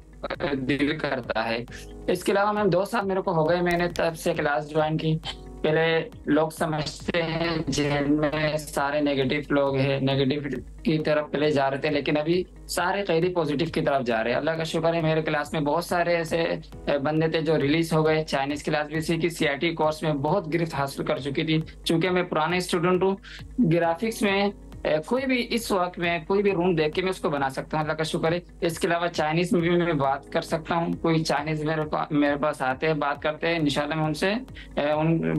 Q: दिल करता है। इसके अलावा मैम 2 साल मेरे को हो गए, मैंने तब से क्लास ज्वाइन की। पहले लोग समझते हैं जेल में सारे नेगेटिव लोग हैं, नेगेटिव की तरफ पहले जा रहे थे, लेकिन अभी सारे कैदी पॉजिटिव की तरफ जा रहे हैं। अल्लाह का शुक्र है, मेरे क्लास में बहुत सारे ऐसे बंदे थे जो रिलीज हो गए। चाइनीज क्लास भी सीखी, CIT कोर्स में बहुत गिरफ्त हासिल कर चुकी थी। चूंकि मैं पुराने स्टूडेंट हूँ, ग्राफिक्स में कोई भी इस वक्त में कोई भी रूम देख के मैं उसको बना सकता हूँ, अल्लाह का शुक्र है। इसके अलावा चाइनीज में भी मैं बात कर सकता हूँ। कोई चाइनीज मेरे पास आते हैं, बात करते हैं, इंशाल्लाह मैं उनसे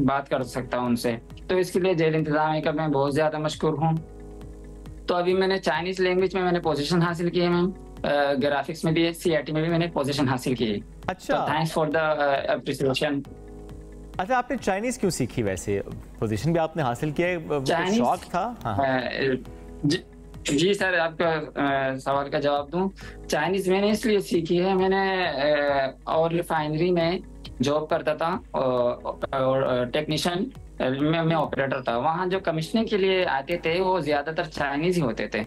Q: बात कर सकता हूँ उनसे। तो इसके लिए जेल इंतजामिया का मैं बहुत ज्यादा मशकूर हूँ। तो अभी मैंने चाइनीज लैंग्वेज में मैंने पोजीशन हासिल की है मैम, ग्राफिक्स में भी है, CIT में भी मैंने पोजीशन हासिल की है। अच्छा, थैंक्स फॉर द अप्रिसिएशन।
B: अच्छा, आपने चाइनीज क्यों सीखी? वैसे पोजीशन भी आपने हासिल किया है, शौक था? हाँ।
Q: जी सर, आपका सवाल का जवाब दूं। चाइनीज मैंने इसलिए सीखी है, मैंने और रिफाइनरी में जॉब करता था और टेक्नीशियन में ऑपरेटर था। वहाँ जो कमीशनिंग के लिए आते थे वो ज्यादातर चाइनीज ही होते थे।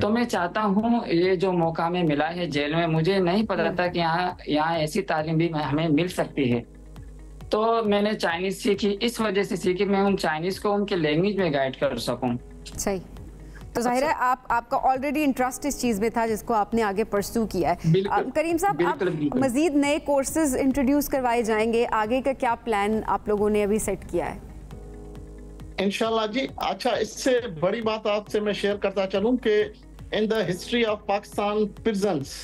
Q: तो मैं चाहता हूँ ये जो मौका में मिला है जेल में, मुझे नहीं पता था कि यहाँ ऐसी तालीम भी हमें मिल सकती है। तो मैंने चाइनीज सीखी, इस वजह से सीखी मैं उन चाइनीज को उनके लैंग्वेज में गाइड कर सकूं।
A: सही। तो जाहिर है आपका ऑलरेडी इंटरेस्ट इस चीज़ में था जिसको आपने आगे परस्यू किया है। करीम साहब, आप मजीद नए कोर्सेज इंट्रोड्यूस करवाए जाएंगे, आगे का क्या प्लान आप लोगों ने अभी सेट किया है?
P: इंशाल्लाह जी। अच्छा, इससे बड़ी बात आपसे मैं शेयर करता चलूं कि in the history of Pakistan prisons,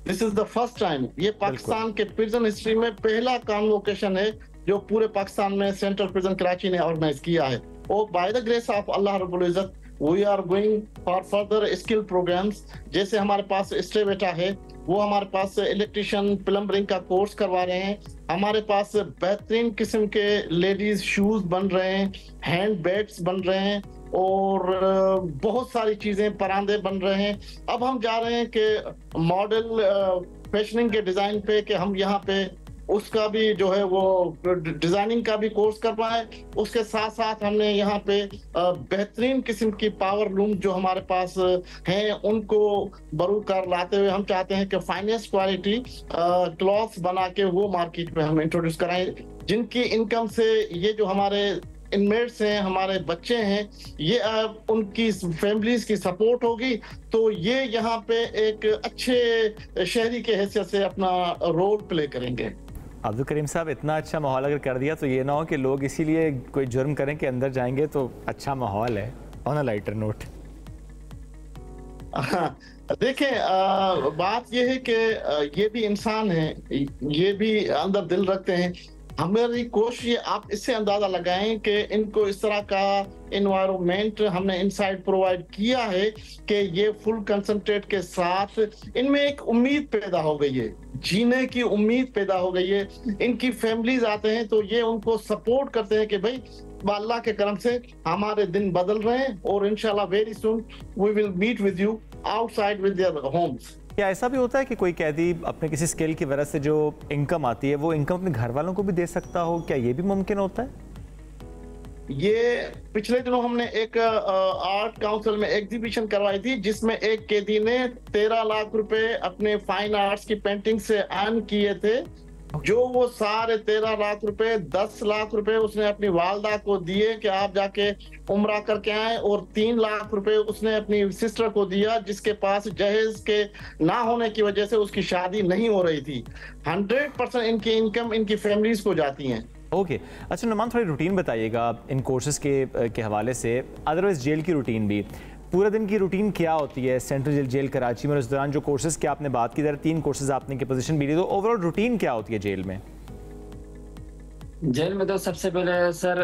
P: this is the first time, ये पाकिस्तान के प्रिजन हिस्ट्री में पहला कॉन्वोकेशन है जो पूरे पाकिस्तान में सेंट्रल प्रिजन कराची ने ऑर्गेनाइज किया है। और by the grace of Allah रब्बुल इज्जत we are going for further skill programs. जैसे हमारे पास स्टे बेटा है, वो हमारे पास इलेक्ट्रिशियन प्लम्बरिंग का कोर्स करवा रहे हैं। हमारे पास बेहतरीन किस्म के लेडीज शूज बन रहे हैं, हैंड बैग्स बन रहे हैं और बहुत सारी चीजें, परांदे बन रहे हैं। अब हम जा रहे हैं कि मॉडल फैशनिंग के डिजाइन पे कि हम यहाँ पे उसका भी जो है वो डिजाइनिंग का भी कोर्स कर पाए। उसके साथ साथ हमने यहाँ पे बेहतरीन किस्म की पावर लूम जो हमारे पास हैं उनको बरूकार लाते हुए हम चाहते हैं कि फाइनेस्ट क्वालिटी क्लॉथ्स बना के वो मार्केट में हम इंट्रोड्यूस कराएं, जिनकी इनकम से ये जो हमारे इनमेट्स हैं, हमारे बच्चे हैं, ये उनकी फैमिलीज की सपोर्ट होगी तो ये यहाँ पे एक अच्छे शहरी के हैसियत से अपना रोल प्ले करेंगे।
B: अब्दुल करीम साहब, इतना अच्छा माहौल अगर कर दिया तो ये ना हो कि लोग इसीलिए कोई जुर्म करें कि अंदर जाएंगे तो अच्छा माहौल है। ऑन अ लाइटर नोट,
P: देखें बात ये है कि ये भी इंसान है, ये भी अंदर दिल रखते हैं। हमारी कोशिश, आप इससे अंदाजा लगाएं कि इनको इस तरह का एनवायरनमेंट हमने इनसाइड प्रोवाइड किया है कि ये फुल कंसंट्रेट के साथ इनमें एक उम्मीद पैदा हो गई है, जीने की उम्मीद पैदा हो गई है। इनकी फैमिलीज आते हैं तो ये उनको सपोर्ट करते हैं कि भाई अल्लाह के करम से हमारे दिन बदल रहे हैं और इंशाल्लाह very soon we will meet with you outside with their homes.
B: क्या ऐसा भी होता है कि कोई कैदी अपने किसी स्किल की वजह से जो इनकम आती है वो इनकम अपने घर वालों को भी दे सकता हो? क्या ये भी मुमकिन होता है?
P: ये पिछले दिनों हमने एक आर्ट काउंसिल में एग्जीबिशन करवाई थी जिसमें एक कैदी ने 13 लाख रुपए अपने फाइन आर्ट्स की पेंटिंग से अर्न किए थे। जो वो सारे 13 लाख रुपए 10 लाख रुपए उसने अपनी वालदा को दिए कि आप जाके उम्रा करके आए, और 3 लाख रुपए उसने अपनी सिस्टर को दिया जिसके पास जहेज के ना होने की वजह से उसकी शादी नहीं हो रही थी। 100% इनकी इनकम इनकी फैमिलीज को जाती हैं।
B: ओके, अच्छा नुमान, थोड़ी रूटीन बताइएगा इन कोर्सेज के हवाले से, अदरवाइज जेल की रूटीन भी, पूरा दिन की रूटीन क्या होती है सेंट्रल जेल कराची में? उस दौरान जो कोर्सेज की आपने बात की, 3 कोर्सेज आपने की पोजीशन भी ली, तो ओवरऑल रूटीन क्या होती है जेल में?
Q: जेल में तो सबसे पहले सर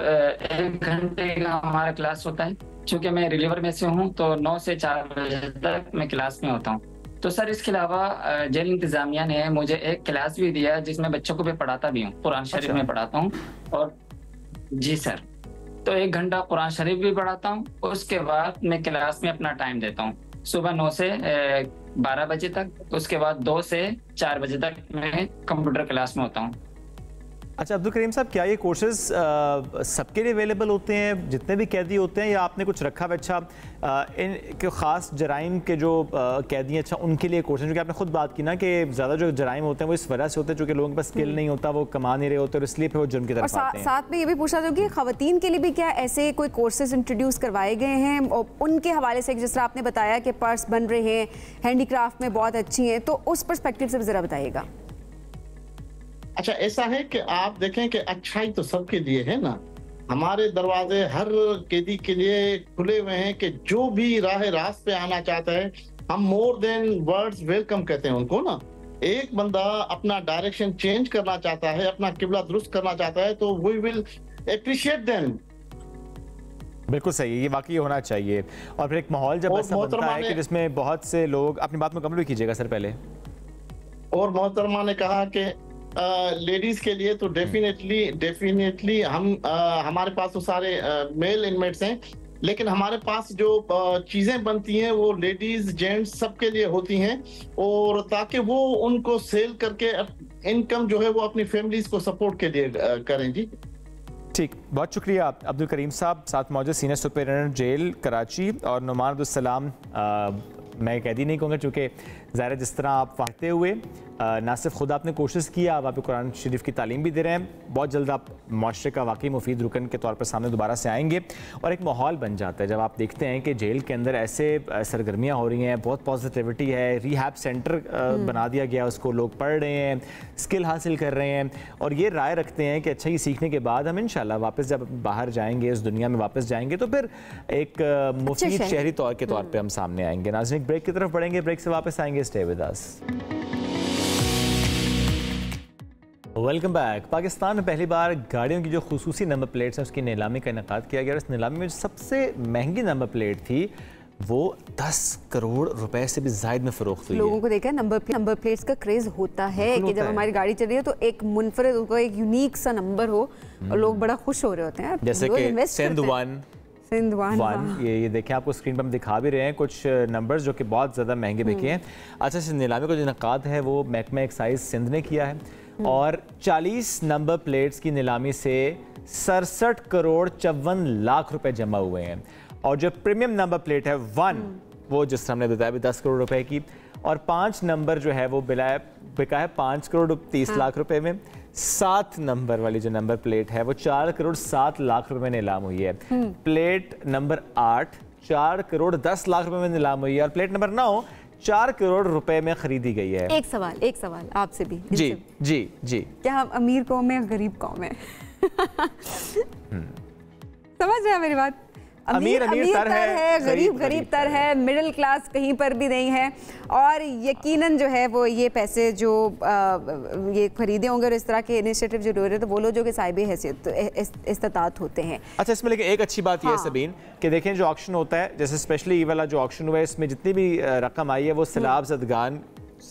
Q: 1 घंटे का हमारा क्लास होता है। चूंकि मैं रिलीवर में से हूँ तो 9 से 4 बजे तक मैं क्लास में होता हूँ। तो सर इसके अलावा जेल इंतजामिया ने मुझे एक क्लास भी दिया जिसमें बच्चों को भी पढ़ाता भी हूँ, कुरान शरीफ में पढ़ाता हूँ। और जी सर, तो 1 घंटा कुरान शरीफ भी पढ़ाता हूँ। उसके बाद मैं क्लास में अपना टाइम देता हूँ, सुबह 9 से 12 बजे तक। उसके बाद 2 से 4 बजे तक मैं कंप्यूटर क्लास में होता हूँ।
B: अच्छा अब्दुल करीम साहब, क्या ये कोर्सेज सबके लिए अवेलेबल होते हैं जितने भी कैदी होते हैं, या आपने कुछ रखा हुआ अच्छा इन के ख़ास जराइम के जो कैदी हैं, अच्छा उनके लिए कोर्सेज? क्योंकि आपने खुद बात की ना कि ज़्यादा जो जराइम होते हैं वो इस वजह से होते हैं चूँकि लोगों के पास स्किल नहीं होता, वो कमा नहीं रहे होते और इसलिए फिर वो जुर्म की तरफ आते हैं।
A: साथ में ये भी पूछना चाहूँगी कि ख़वातीन के लिए भी क्या ऐसे कोई कोर्सेज इंट्रोड्यूस करवाए गए हैं और उनके हवाले से, जिस तरह आपने बताया कि पर्स बन रहे हैं, हैंडीक्राफ्ट में बहुत अच्छी हैं, तो उस पर्सपेक्टिव से ज़रा बताइएगा।
P: अच्छा, ऐसा है कि आप देखें कि अच्छाई तो सबके लिए है ना। हमारे दरवाजे हर कैदी के लिए खुले हुए हैं कि जो भी राह रास्त पे आना चाहता है, हम मोर देन वर्ड्स वेलकम कहते हैं उनको ना। एक बंदा अपना डायरेक्शन चेंज करना चाहता है, अपना किबला दुरुस्त करना चाहता है, तो वी विल अप्रिशिएट देम।
B: बिल्कुल सही है, ये वाकई होना चाहिए। और फिर एक माहौल जब ऐसा बनता है कि जिसमें बहुत से लोग, अपनी बात मुकम्मल भी कीजिएगा सर पहले।
P: और मोहतरमा ने कहा कि लेडीज के लिए तो डेफिनेटली हम हमारे पास तो सारे मेल इनमेट्स हैं, लेकिन हमारे पास जो चीजें बनती हैं वो लेडीज जेंट्स सबके लिए होती हैं, और ताकि वो उनको सेल करके इनकम जो है वो अपनी फैमिलीज को सपोर्ट के लिए करें। जी
B: ठीक, बहुत शुक्रिया अब्दुल करीम साहब। साथ मौजूद सीनियर सुपरिटेंडेंट जेल कराची और नुमान अब्दुल सलाम, मैं कैदी नहीं कहूँगा चूँकि ज़ाहिर जिस तरह आप पढ़ते हुए ना सिर्फ खुद आपने कोशिश किया, आप कुरान शरीफ की तालीम भी दे रहे हैं। बहुत जल्द आप माशरे का वाकई मुफीद रुकन के तौर पर सामने दोबारा से आएंगे और एक माहौल बन जाता है जब आप देखते हैं कि जेल के अंदर ऐसे सरगर्मियाँ हो रही हैं, बहुत पॉजिटिविटी है, रिहैब सेंटर बना दिया गया, उसको लोग पढ़ रहे हैं, स्किल हासिल कर रहे हैं और ये राय रखते हैं कि अच्छा ये सीखने के बाद हम इंशाल्लाह वापस जब बाहर जाएंगे, इस दुनिया में वापस जाएंगे तो फिर एक मुफीद शहरी तौर के तौर पर हम सामने आएंगे। नाज़रीन, ब्रेक की तरफ बढ़ेंगे, ब्रेक से वापस आएंगे, stay with us. Welcome back. Pakistan में पहली बार गाड़ियों की जो खुसूसी नंबर प्लेट्स हैं उसकी नीलामी का इनेकाद किया गया। इस नीलामी में सबसे महंगी नंबर प्लेट थी वो 10 करोड़ रुपए से भी ज़ायद में फरोख्त हुई।
A: लोगों को देखा नंबर प्लेट्स का क्रेज होता है कि जब हमारी गाड़ी चल रही है तो एक मुनफरिद, उसका एक यूनिक सा नंबर हो और लोग बड़ा खुश हो रहे होते हैं।
B: जैसे कि सिंध वन, ये देखें, आपको स्क्रीन पर हम दिखा भी रहे हैं कुछ नंबर्स जो कि बहुत ज़्यादा महंगे बिके हैं। अच्छा, इस नीलामी का जो इनेकाद है वो महकमा एक्साइज सिंध ने किया है और 40 नंबर प्लेट्स की नीलामी से 67 करोड़ 54 लाख रुपए जमा हुए हैं। और जो प्रीमियम नंबर प्लेट है 1, वो जिस हमने बताया 10 करोड़ रुपए की, और 5 नंबर जो है वो बिका है 5 करोड़ 30 लाख रुपए में। 7 नंबर वाली जो नंबर प्लेट है वो 4 करोड़ 7 लाख रुपए में नीलाम हुई है। प्लेट नंबर 8 4 करोड़ 10 लाख रुपए में नीलाम हुई है और प्लेट नंबर 9 4 करोड़ रुपए में खरीदी गई है।
A: एक सवाल आपसे भी।
B: जी
A: क्या हम अमीर कौम है, गरीब कौम है? समझ रहे हैं मेरी बात? अमीर तर है, गरीब तर है, मिडिल क्लास कहीं पर भी नहीं है। और यकीनन जो है वो ये पैसे जो ये खरीदे होंगे और इस तरह के इनिशिएटिव जो हो रहे हैं तो वो लोग जो कि साहिब हैसियत इस्तात होते हैं।
B: अच्छा, इसमें लेकिन एक अच्छी बात ये है सबीन कि देखें जो ऑक्शन होता है, जैसे स्पेशली ये वाला जो ऑक्शन हुआ है इसमें जितनी भी रकम आई है वो सैलाब ज़दगान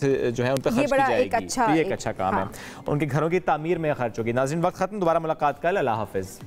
B: जो है उन पर खर्च की जाएगी। ये एक अच्छा काम है, उनके घरों की तामीर में खर्च होगी। नाज़रीन, वक्त खत्म, दोबारा मुलाकात कल। अल्लाह हाफ़िज़।